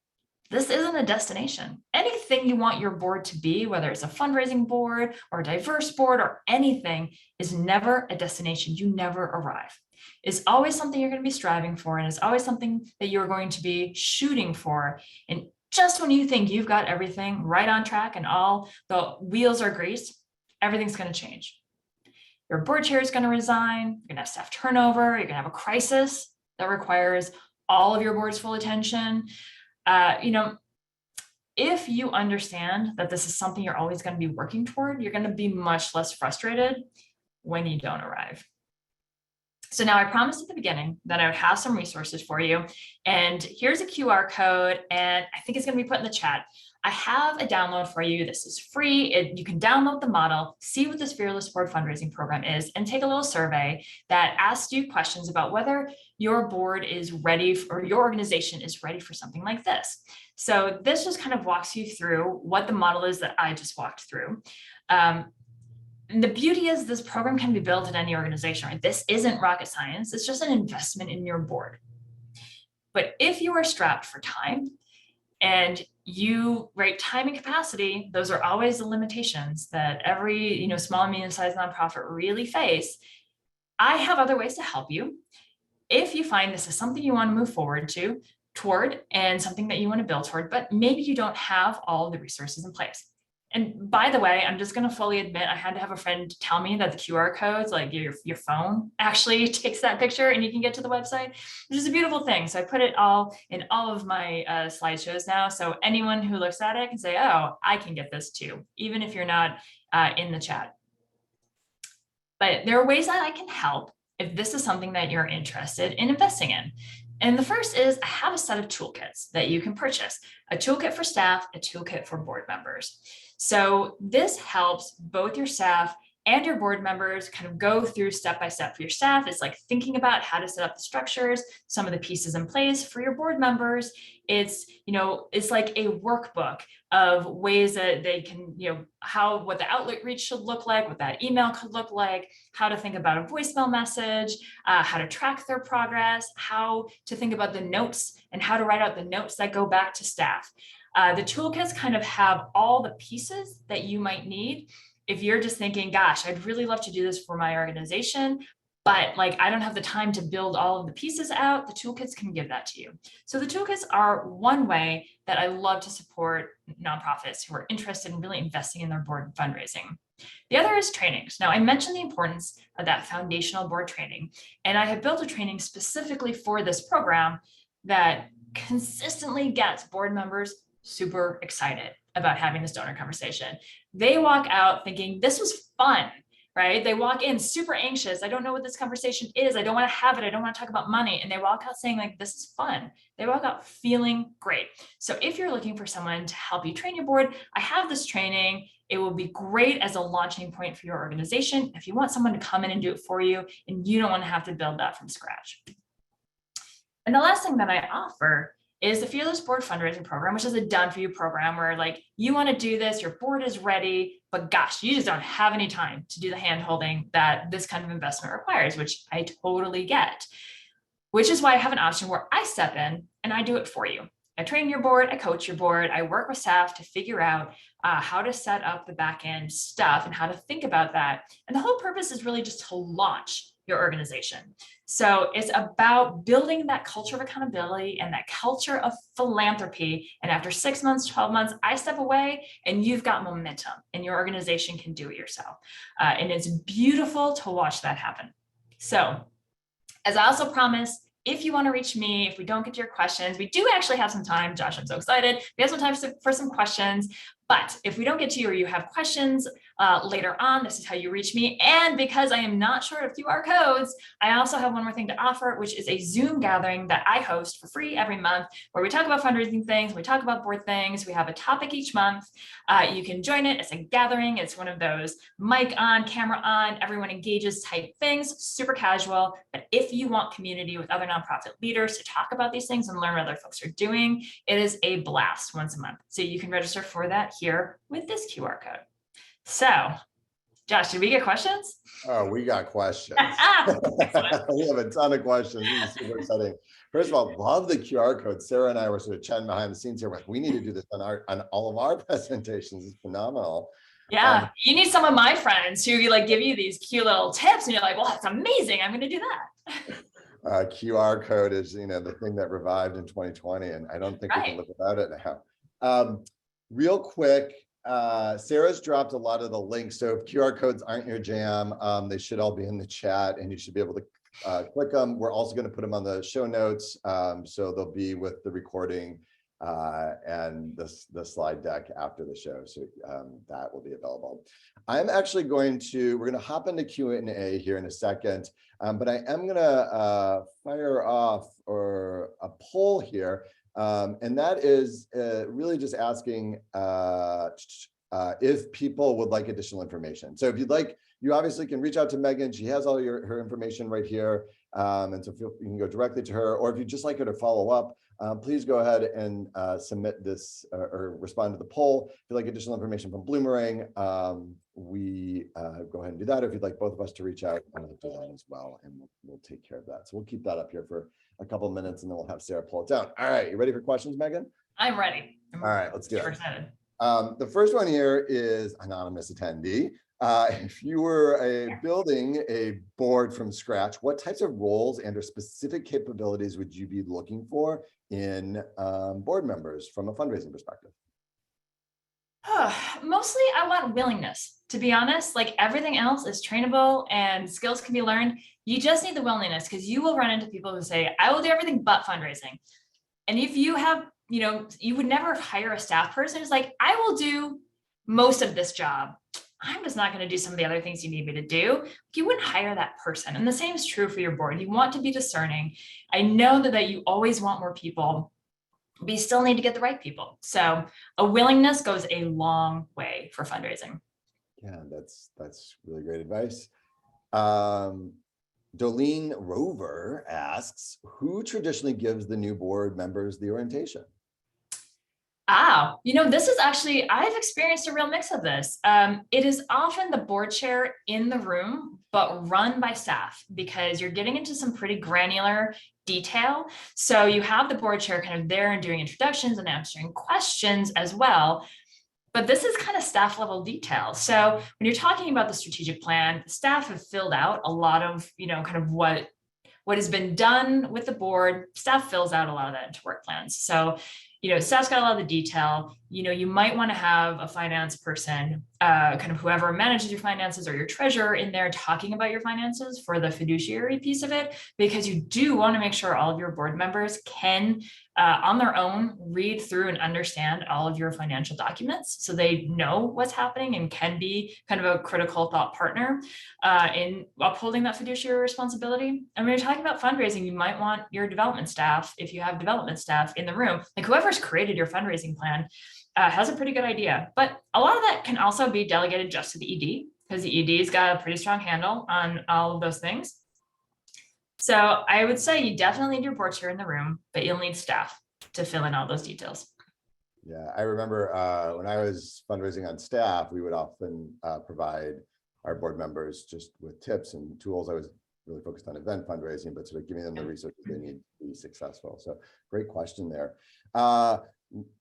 this isn't a destination. Anything you want your board to be, whether it's a fundraising board or a diverse board or anything, is never a destination. You never arrive. It's always something you're going to be striving for, and it's always something that you're going to be shooting for. And just when you think you've got everything right on track and all the wheels are greased, everything's going to change. Your board chair is going to resign, you're going to have staff turnover, you're going to have a crisis that requires all of your board's full attention. If you understand that this is something you're always going to be working toward, you're going to be much less frustrated when you don't arrive. So now I promised at the beginning that I would have some resources for you. And here's a QR code, and I think it's going to be put in the chat. I have a download for you. This is free. You can download the model, see what this Fearless Board fundraising program is, and take a little survey that asks you questions about whether your board is ready or your organization is ready for something like this. So this just kind of walks you through what the model is that I just walked through. And the beauty is this program can be built in any organization, right? This isn't rocket science. It's just an investment in your board. But if you are strapped for time and you rate time and capacity, those are always the limitations that every small and medium-sized nonprofit really face. I have other ways to help you. If you find this is something you want to move forward toward and something that you want to build toward, but maybe you don't have all the resources in place. And by the way, I'm just going to fully admit, I had to have a friend tell me that the QR codes, like your phone actually takes that picture and you can get to the website, which is a beautiful thing. So I put it all in all of my slideshows now. So anyone who looks at it can say, oh, I can get this too, even if you're not in the chat. But there are ways that I can help if this is something that you're interested in investing in. And the first is I have a set of toolkits that you can purchase, a toolkit for staff, a toolkit for board members. So this helps both your staff and your board members kind of go through step by step. For your staff, it's like thinking about how to set up the structures, some of the pieces in place. For your board members, it's like a workbook of ways that they can, what the outlet reach should look like, what that email could look like, how to think about a voicemail message, how to track their progress, how to think about the notes and how to write out the notes that go back to staff. The toolkits kind of have all the pieces that you might need. If you're just thinking, gosh, I'd really love to do this for my organization, but I don't have the time to build all of the pieces out, the toolkits can give that to you. So the toolkits are one way that I love to support nonprofits who are interested in really investing in their board fundraising. The other is trainings. Now, I mentioned the importance of that foundational board training, and I have built a training specifically for this program that consistently gets board members super excited about having this donor conversation. They walk out thinking this was fun, right? They walk in super anxious. I don't know what this conversation is. I don't want to have it. I don't want to talk about money. And they walk out saying this is fun. They walk out feeling great. So if you're looking for someone to help you train your board, I have this training. It will be great as a launching point for your organization. If you want someone to come in and do it for you, and you don't want to have to build that from scratch. And the last thing that I offer is the Fearless Board Fundraising Program, which is a done for you program where you want to do this, your board is ready, but gosh, you just don't have any time to do the hand holding that this kind of investment requires, which I totally get. which is why I have an option where I step in and I do it for you. I train your board, I coach your board, I work with staff to figure out how to set up the back end stuff and how to think about that. And the whole purpose is really just to launch your organization. So it's about building that culture of accountability and that culture of philanthropy. And after 6 months, 12 months, I step away and you've got momentum and your organization can do it yourself. And it's beautiful to watch that happen. So as I also promised, if you want to reach me, if we don't get to your questions, we do actually have some time. Josh, I'm so excited. We have some time for some questions. But if we don't get to you or you have questions later on, this is how you reach me. And because I am not short of QR codes, I also have one more thing to offer, which is a Zoom gathering that I host for free every month, where we talk about fundraising things, we talk about board things, we have a topic each month. You can join it. It's a gathering. It's one of those mic on, camera on, everyone engages type things, super casual. But if you want community with other nonprofit leaders to talk about these things and learn what other folks are doing, it is a blast once a month. So you can register for that here with this QR code. So, Josh, did we get questions? Oh, we got questions. We have a ton of questions. This is super exciting. First of all, love the QR code. Sarah and I were sort of chatting behind the scenes here. Like, we need to do this on all of our presentations. It's phenomenal. Yeah, you need some of my friends who like give you these cute little tips, and you're like, "Well, that's amazing. I'm going to do that." QR code is, the thing that revived in 2020, and I don't think we can live without it now. Real quick, Sarah's dropped a lot of the links. So if QR codes aren't your jam, they should all be in the chat and you should be able to click them. We're also going to put them on the show notes. So they'll be with the recording and the slide deck after the show. So that will be available. I'm actually we're going to hop into Q&A here in a second, but I am going to fire off a poll here. And that is really just asking if people would like additional information. So if you'd like, you obviously can reach out to Megan. She has all her information right here. And so you can go directly to her, or if you'd just like her to follow up, please go ahead and submit this or respond to the poll. If you'd like additional information from Bloomberg, we go ahead and do that. If you'd like both of us to reach out, I'll do that as well, and we'll take care of that. So we'll keep that up here for a couple of minutes, and then we'll have Sarah pull it down. All right, you ready for questions, Megan? I'm ready. All right, let's do it. Excited. The first one here is anonymous attendee. If you were building a board from scratch, what types of roles and or specific capabilities would you be looking for in board members from a fundraising perspective? Mostly I want willingness, to be honest. Like, everything else is trainable and skills can be learned. You just need the willingness, because you will run into people who say, I will do everything but fundraising. And if you have, you would never hire a staff person who's like, I will do most of this job. I'm just not going to do some of the other things you need me to do. You wouldn't hire that person. And the same is true for your board. You want to be discerning. I know that you always want more people, but you still need to get the right people. So a willingness goes a long way for fundraising. Yeah, that's really great advice. Dolene Rover asks, who traditionally gives the new board members the orientation? This is actually, I've experienced a real mix of this. It is often the board chair in the room, but run by staff, because you're getting into some pretty granular detail. So you have the board chair kind of there and doing introductions and answering questions as well. But this is kind of staff level detail. So when you're talking about the strategic plan, the staff have filled out a lot of, kind of what has been done with the board. Staff fills out a lot of that into work plans. So, staff's got a lot of the detail. You might want to have a finance person, kind of whoever manages your finances, or your treasurer in there talking about your finances for the fiduciary piece of it, because you do want to make sure all of your board members can, on their own, read through and understand all of your financial documents, so they know what's happening and can be kind of a critical thought partner in upholding that fiduciary responsibility. And when you're talking about fundraising, you might want your development staff, if you have development staff in the room, like whoever's created your fundraising plan, has a pretty good idea. But a lot of that can also be delegated just to the ED, because the ED's got a pretty strong handle on all of those things. So I would say you definitely need your board chair in the room, but you'll need staff to fill in all those details. Yeah, I remember when I was fundraising on staff, we would often provide our board members just with tips and tools. I was really focused on event fundraising, but sort of giving them the resources they need to be successful. So great question there.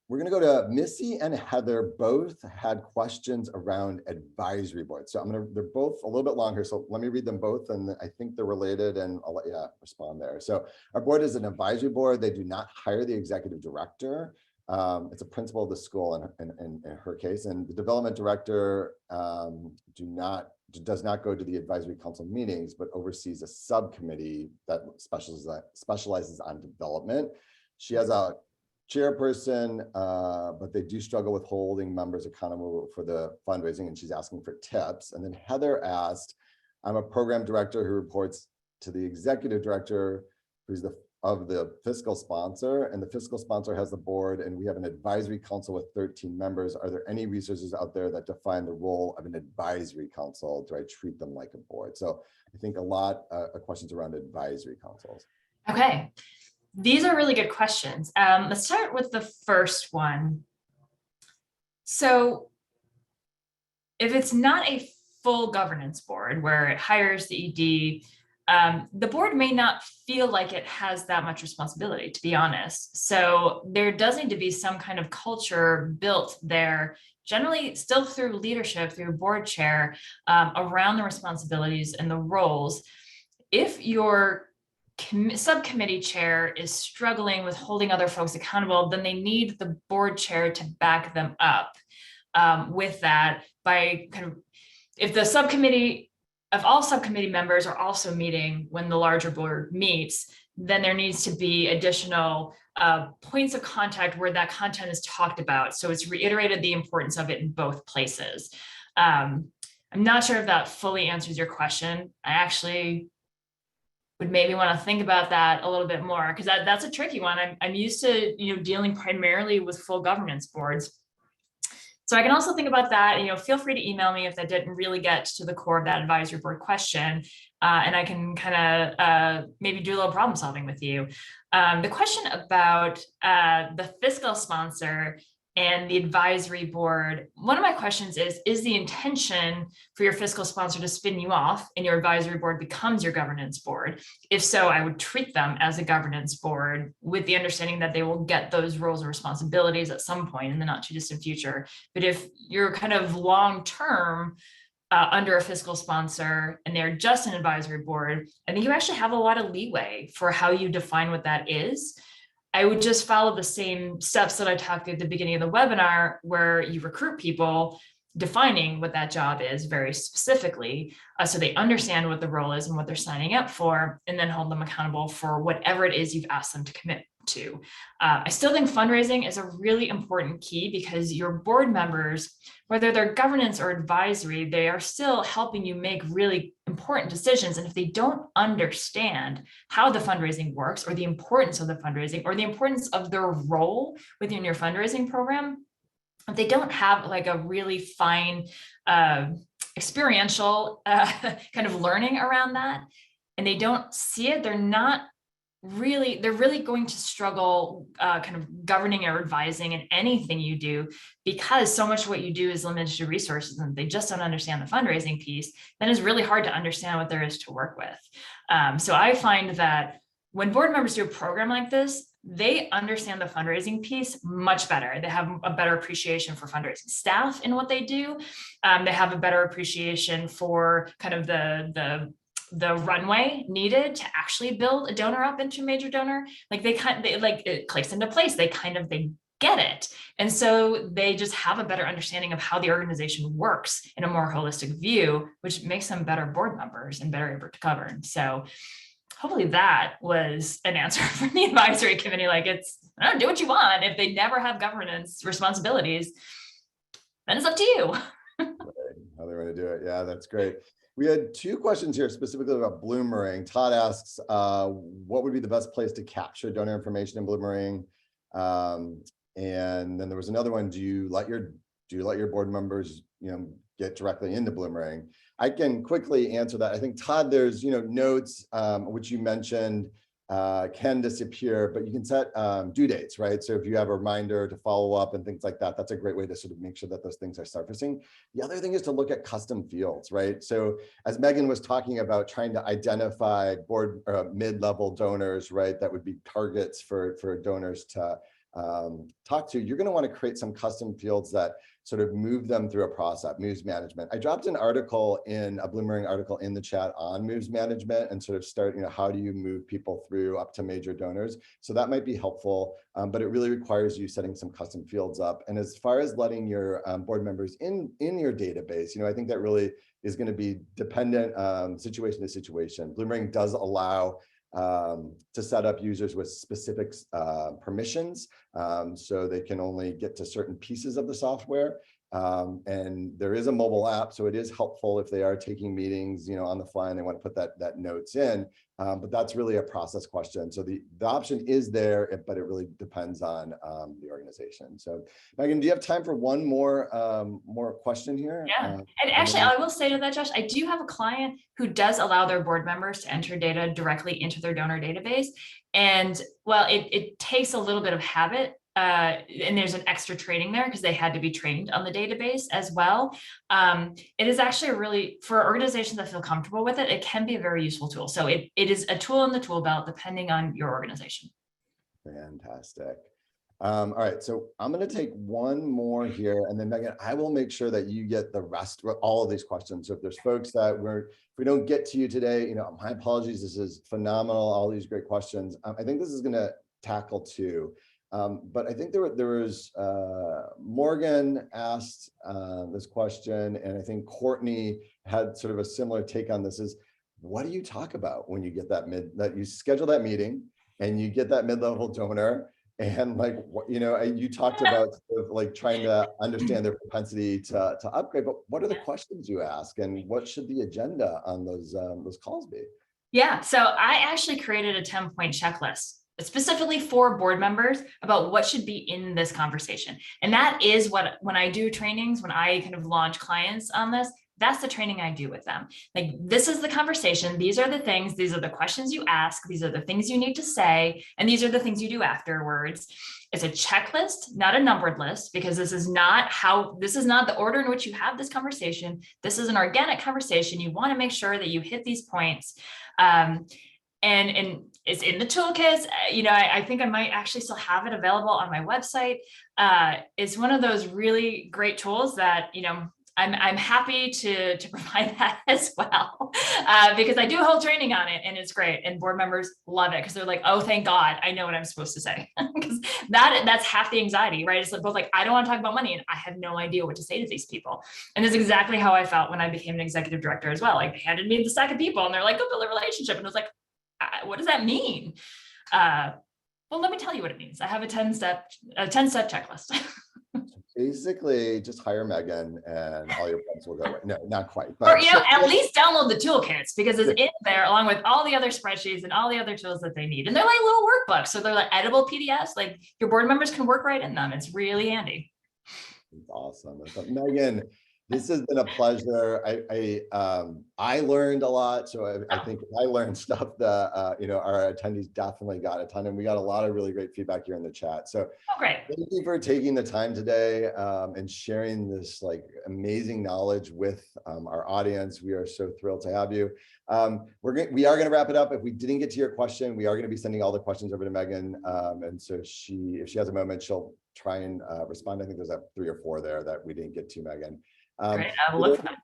We're going to go to Missy and Heather. Both had questions around advisory boards. So they're both a little bit longer. So let me read them both. And I think they're related and I'll let you respond there. So our board is an advisory board. They do not hire the executive director. It's a principal of the school in her case. And the development director does not go to the advisory council meetings, but oversees a subcommittee that specializes on development. She has a chairperson, but they do struggle with holding members accountable for the fundraising, and she's asking for tips. And then Heather asked, I'm a program director who reports to the executive director, who's of the fiscal sponsor, and the fiscal sponsor has the board, and we have an advisory council with 13 members. Are there any resources out there that define the role of an advisory council? Do I treat them like a board? So I think a lot of questions around advisory councils. Okay. These are really good questions. Let's start with the first one. So if it's not a full governance board where it hires the ED, the board may not feel like it has that much responsibility, to be honest. So there does need to be some kind of culture built there, generally still through leadership, through board chair, around the responsibilities and the roles. If your subcommittee chair is struggling with holding other folks accountable, then they need the board chair to back them up with that by kind of, if the subcommittee, if all subcommittee members are also meeting when the larger board meets, then there needs to be additional points of contact where that content is talked about. So it's reiterated the importance of it in both places. I'm not sure if that fully answers your question. I actually would maybe want to think about that a little bit more, because that's a tricky one. I'm used to dealing primarily with full governance boards. So I can also think about that. Feel free to email me if that didn't really get to the core of that advisory board question, and I can kind of maybe do a little problem solving with you. The question about the fiscal sponsor and the advisory board, one of my questions is the intention for your fiscal sponsor to spin you off and your advisory board becomes your governance board? If so, I would treat them as a governance board with the understanding that they will get those roles and responsibilities at some point in the not too distant future. But if you're kind of long-term under a fiscal sponsor and they're just an advisory board, I think you actually have a lot of leeway for how you define what that is. I would just follow the same steps that I talked at the beginning of the webinar, where you recruit people, defining what that job is very specifically, so they understand what the role is and what they're signing up for, and then hold them accountable for whatever it is you've asked them to commit to. I still think fundraising is a really important key, because your board members, whether they're governance or advisory, they are still helping you make really important decisions. And if they don't understand how the fundraising works, or the importance of the fundraising, or the importance of their role within your fundraising program, if they don't have like a really fine experiential kind of learning around that, and they don't see it, they're really going to struggle kind of governing or advising in anything you do, because so much of what you do is limited to resources and they just don't understand the fundraising piece. Then it's really hard to understand what there is to work with. So I find that when board members do a program like this, they understand the fundraising piece much better. They have a better appreciation for fundraising staff and what they do. They have a better appreciation for kind of the runway needed to actually build a donor up into a major donor. Like it clicks into place. They get it. And so they just have a better understanding of how the organization works in a more holistic view, which makes them better board members and better able to govern. So hopefully that was an answer from the advisory committee. Like, do what you want. If they never have governance responsibilities, then it's up to you. Right. How they want to do it. Yeah, that's great. We had two questions here specifically about Bloomberg. Todd asks, what would be the best place to capture donor information in Bloomberg? And then there was another one. Do you let your board members, get directly into Bloomberg? I can quickly answer that. I think, Todd, there's, notes, which you mentioned, can disappear, but you can set due dates, right? So if you have a reminder to follow up and things like that, that's a great way to sort of make sure that those things are surfacing. The other thing is to look at custom fields, right? So as Megan was talking about trying to identify board mid-level donors, right, that would be targets for donors to talk to, you're going to want to create some custom fields that sort of move them through a process, moves management. I dropped an article in a Bloomberg article in the chat on moves management and sort of start, how do you move people through up to major donors? So that might be helpful, but it really requires you setting some custom fields up. And as far as letting your board members in your database, I think that really is going to be dependent situation to situation. Bloomberg does allow to set up users with specific permissions, so they can only get to certain pieces of the software. And there is a mobile app, so it is helpful if they are taking meetings, on the fly and they want to put that notes in. But that's really a process question. So the option is there, but it really depends on the organization. So Megan, do you have time for one more question here? Yeah, and actually I will say to that, Josh, I do have a client who does allow their board members to enter data directly into their donor database. And well, it takes a little bit of habit. And there's an extra training there because they had to be trained on the database as well. It is actually really, for organizations that feel comfortable with it, it can be a very useful tool. So it is a tool in the tool belt depending on your organization. Fantastic. All right, so I'm going to take one more here, and then Megan, I will make sure that you get the rest, all of these questions. So if there's folks that if we don't get to you today, my apologies. This is phenomenal. All these great questions. I think this is going to tackle two. But I think there was Morgan asked this question, and I think Courtney had sort of a similar take on this. Is what do you talk about when you get that you schedule that meeting and you get that mid-level donor, and you talked about sort of like trying to understand their propensity to upgrade, but what are the questions you ask, and what should the agenda on those calls be? Yeah, so I actually created a 10-point checklist specifically for board members about what should be in this conversation. And that is what, when I do trainings, when I kind of launch clients on this, that's the training I do with them. Like, this is the conversation. These are the things, these are the questions you ask. These are the things you need to say. And these are the things you do afterwards. It's a checklist, not a numbered list, because this is not the order in which you have this conversation. This is an organic conversation. You want to make sure that you hit these points. And it's in the toolkits. I think I might actually still have it available on my website. It's one of those really great tools that, I'm happy to provide that as well, because I do a whole training on it and it's great. And board members love it because they're like, oh, thank God, I know what I'm supposed to say. Because that's half the anxiety, right? It's both like, I don't want to talk about money and I have no idea what to say to these people. And that's exactly how I felt when I became an executive director as well. Like, they handed me the stack of people and they're like, go build a relationship. And I was like, what does that mean? Well, let me tell you what it means. I have a 10-step checklist. Basically, just hire Megan and all your friends will go away. No, not quite. But or, at least download the toolkits, because it's in there along with all the other spreadsheets and all the other tools that they need. And they're like little workbooks. So they're like editable PDFs, like your board members can work right in them. It's really handy. It's awesome. Megan, this has been a pleasure. I learned a lot. So I think I learned stuff that, our attendees definitely got a ton, and we got a lot of really great feedback here in the chat. So great. Thank you for taking the time today and sharing this amazing knowledge with our audience. We are so thrilled to have you. We are going to wrap it up. If we didn't get to your question, we are going to be sending all the questions over to Megan. And so if she has a moment, she'll try and respond. I think there's 3 or 4 there that we didn't get to, Megan. Great. I will look for that.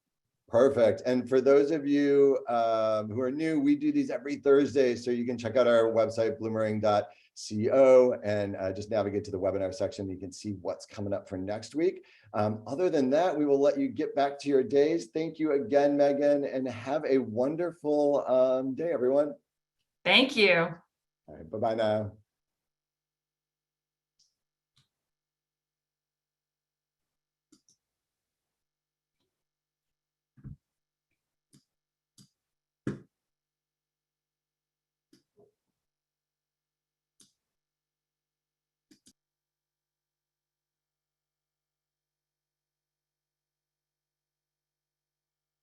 Perfect. And for those of you who are new, we do these every Thursday. So you can check out our website, bloomberg.co, and just navigate to the webinar section. You can see what's coming up for next week. Other than that, we will let you get back to your days. Thank you again, Megan, and have a wonderful day, everyone. Thank you. All right, bye-bye now.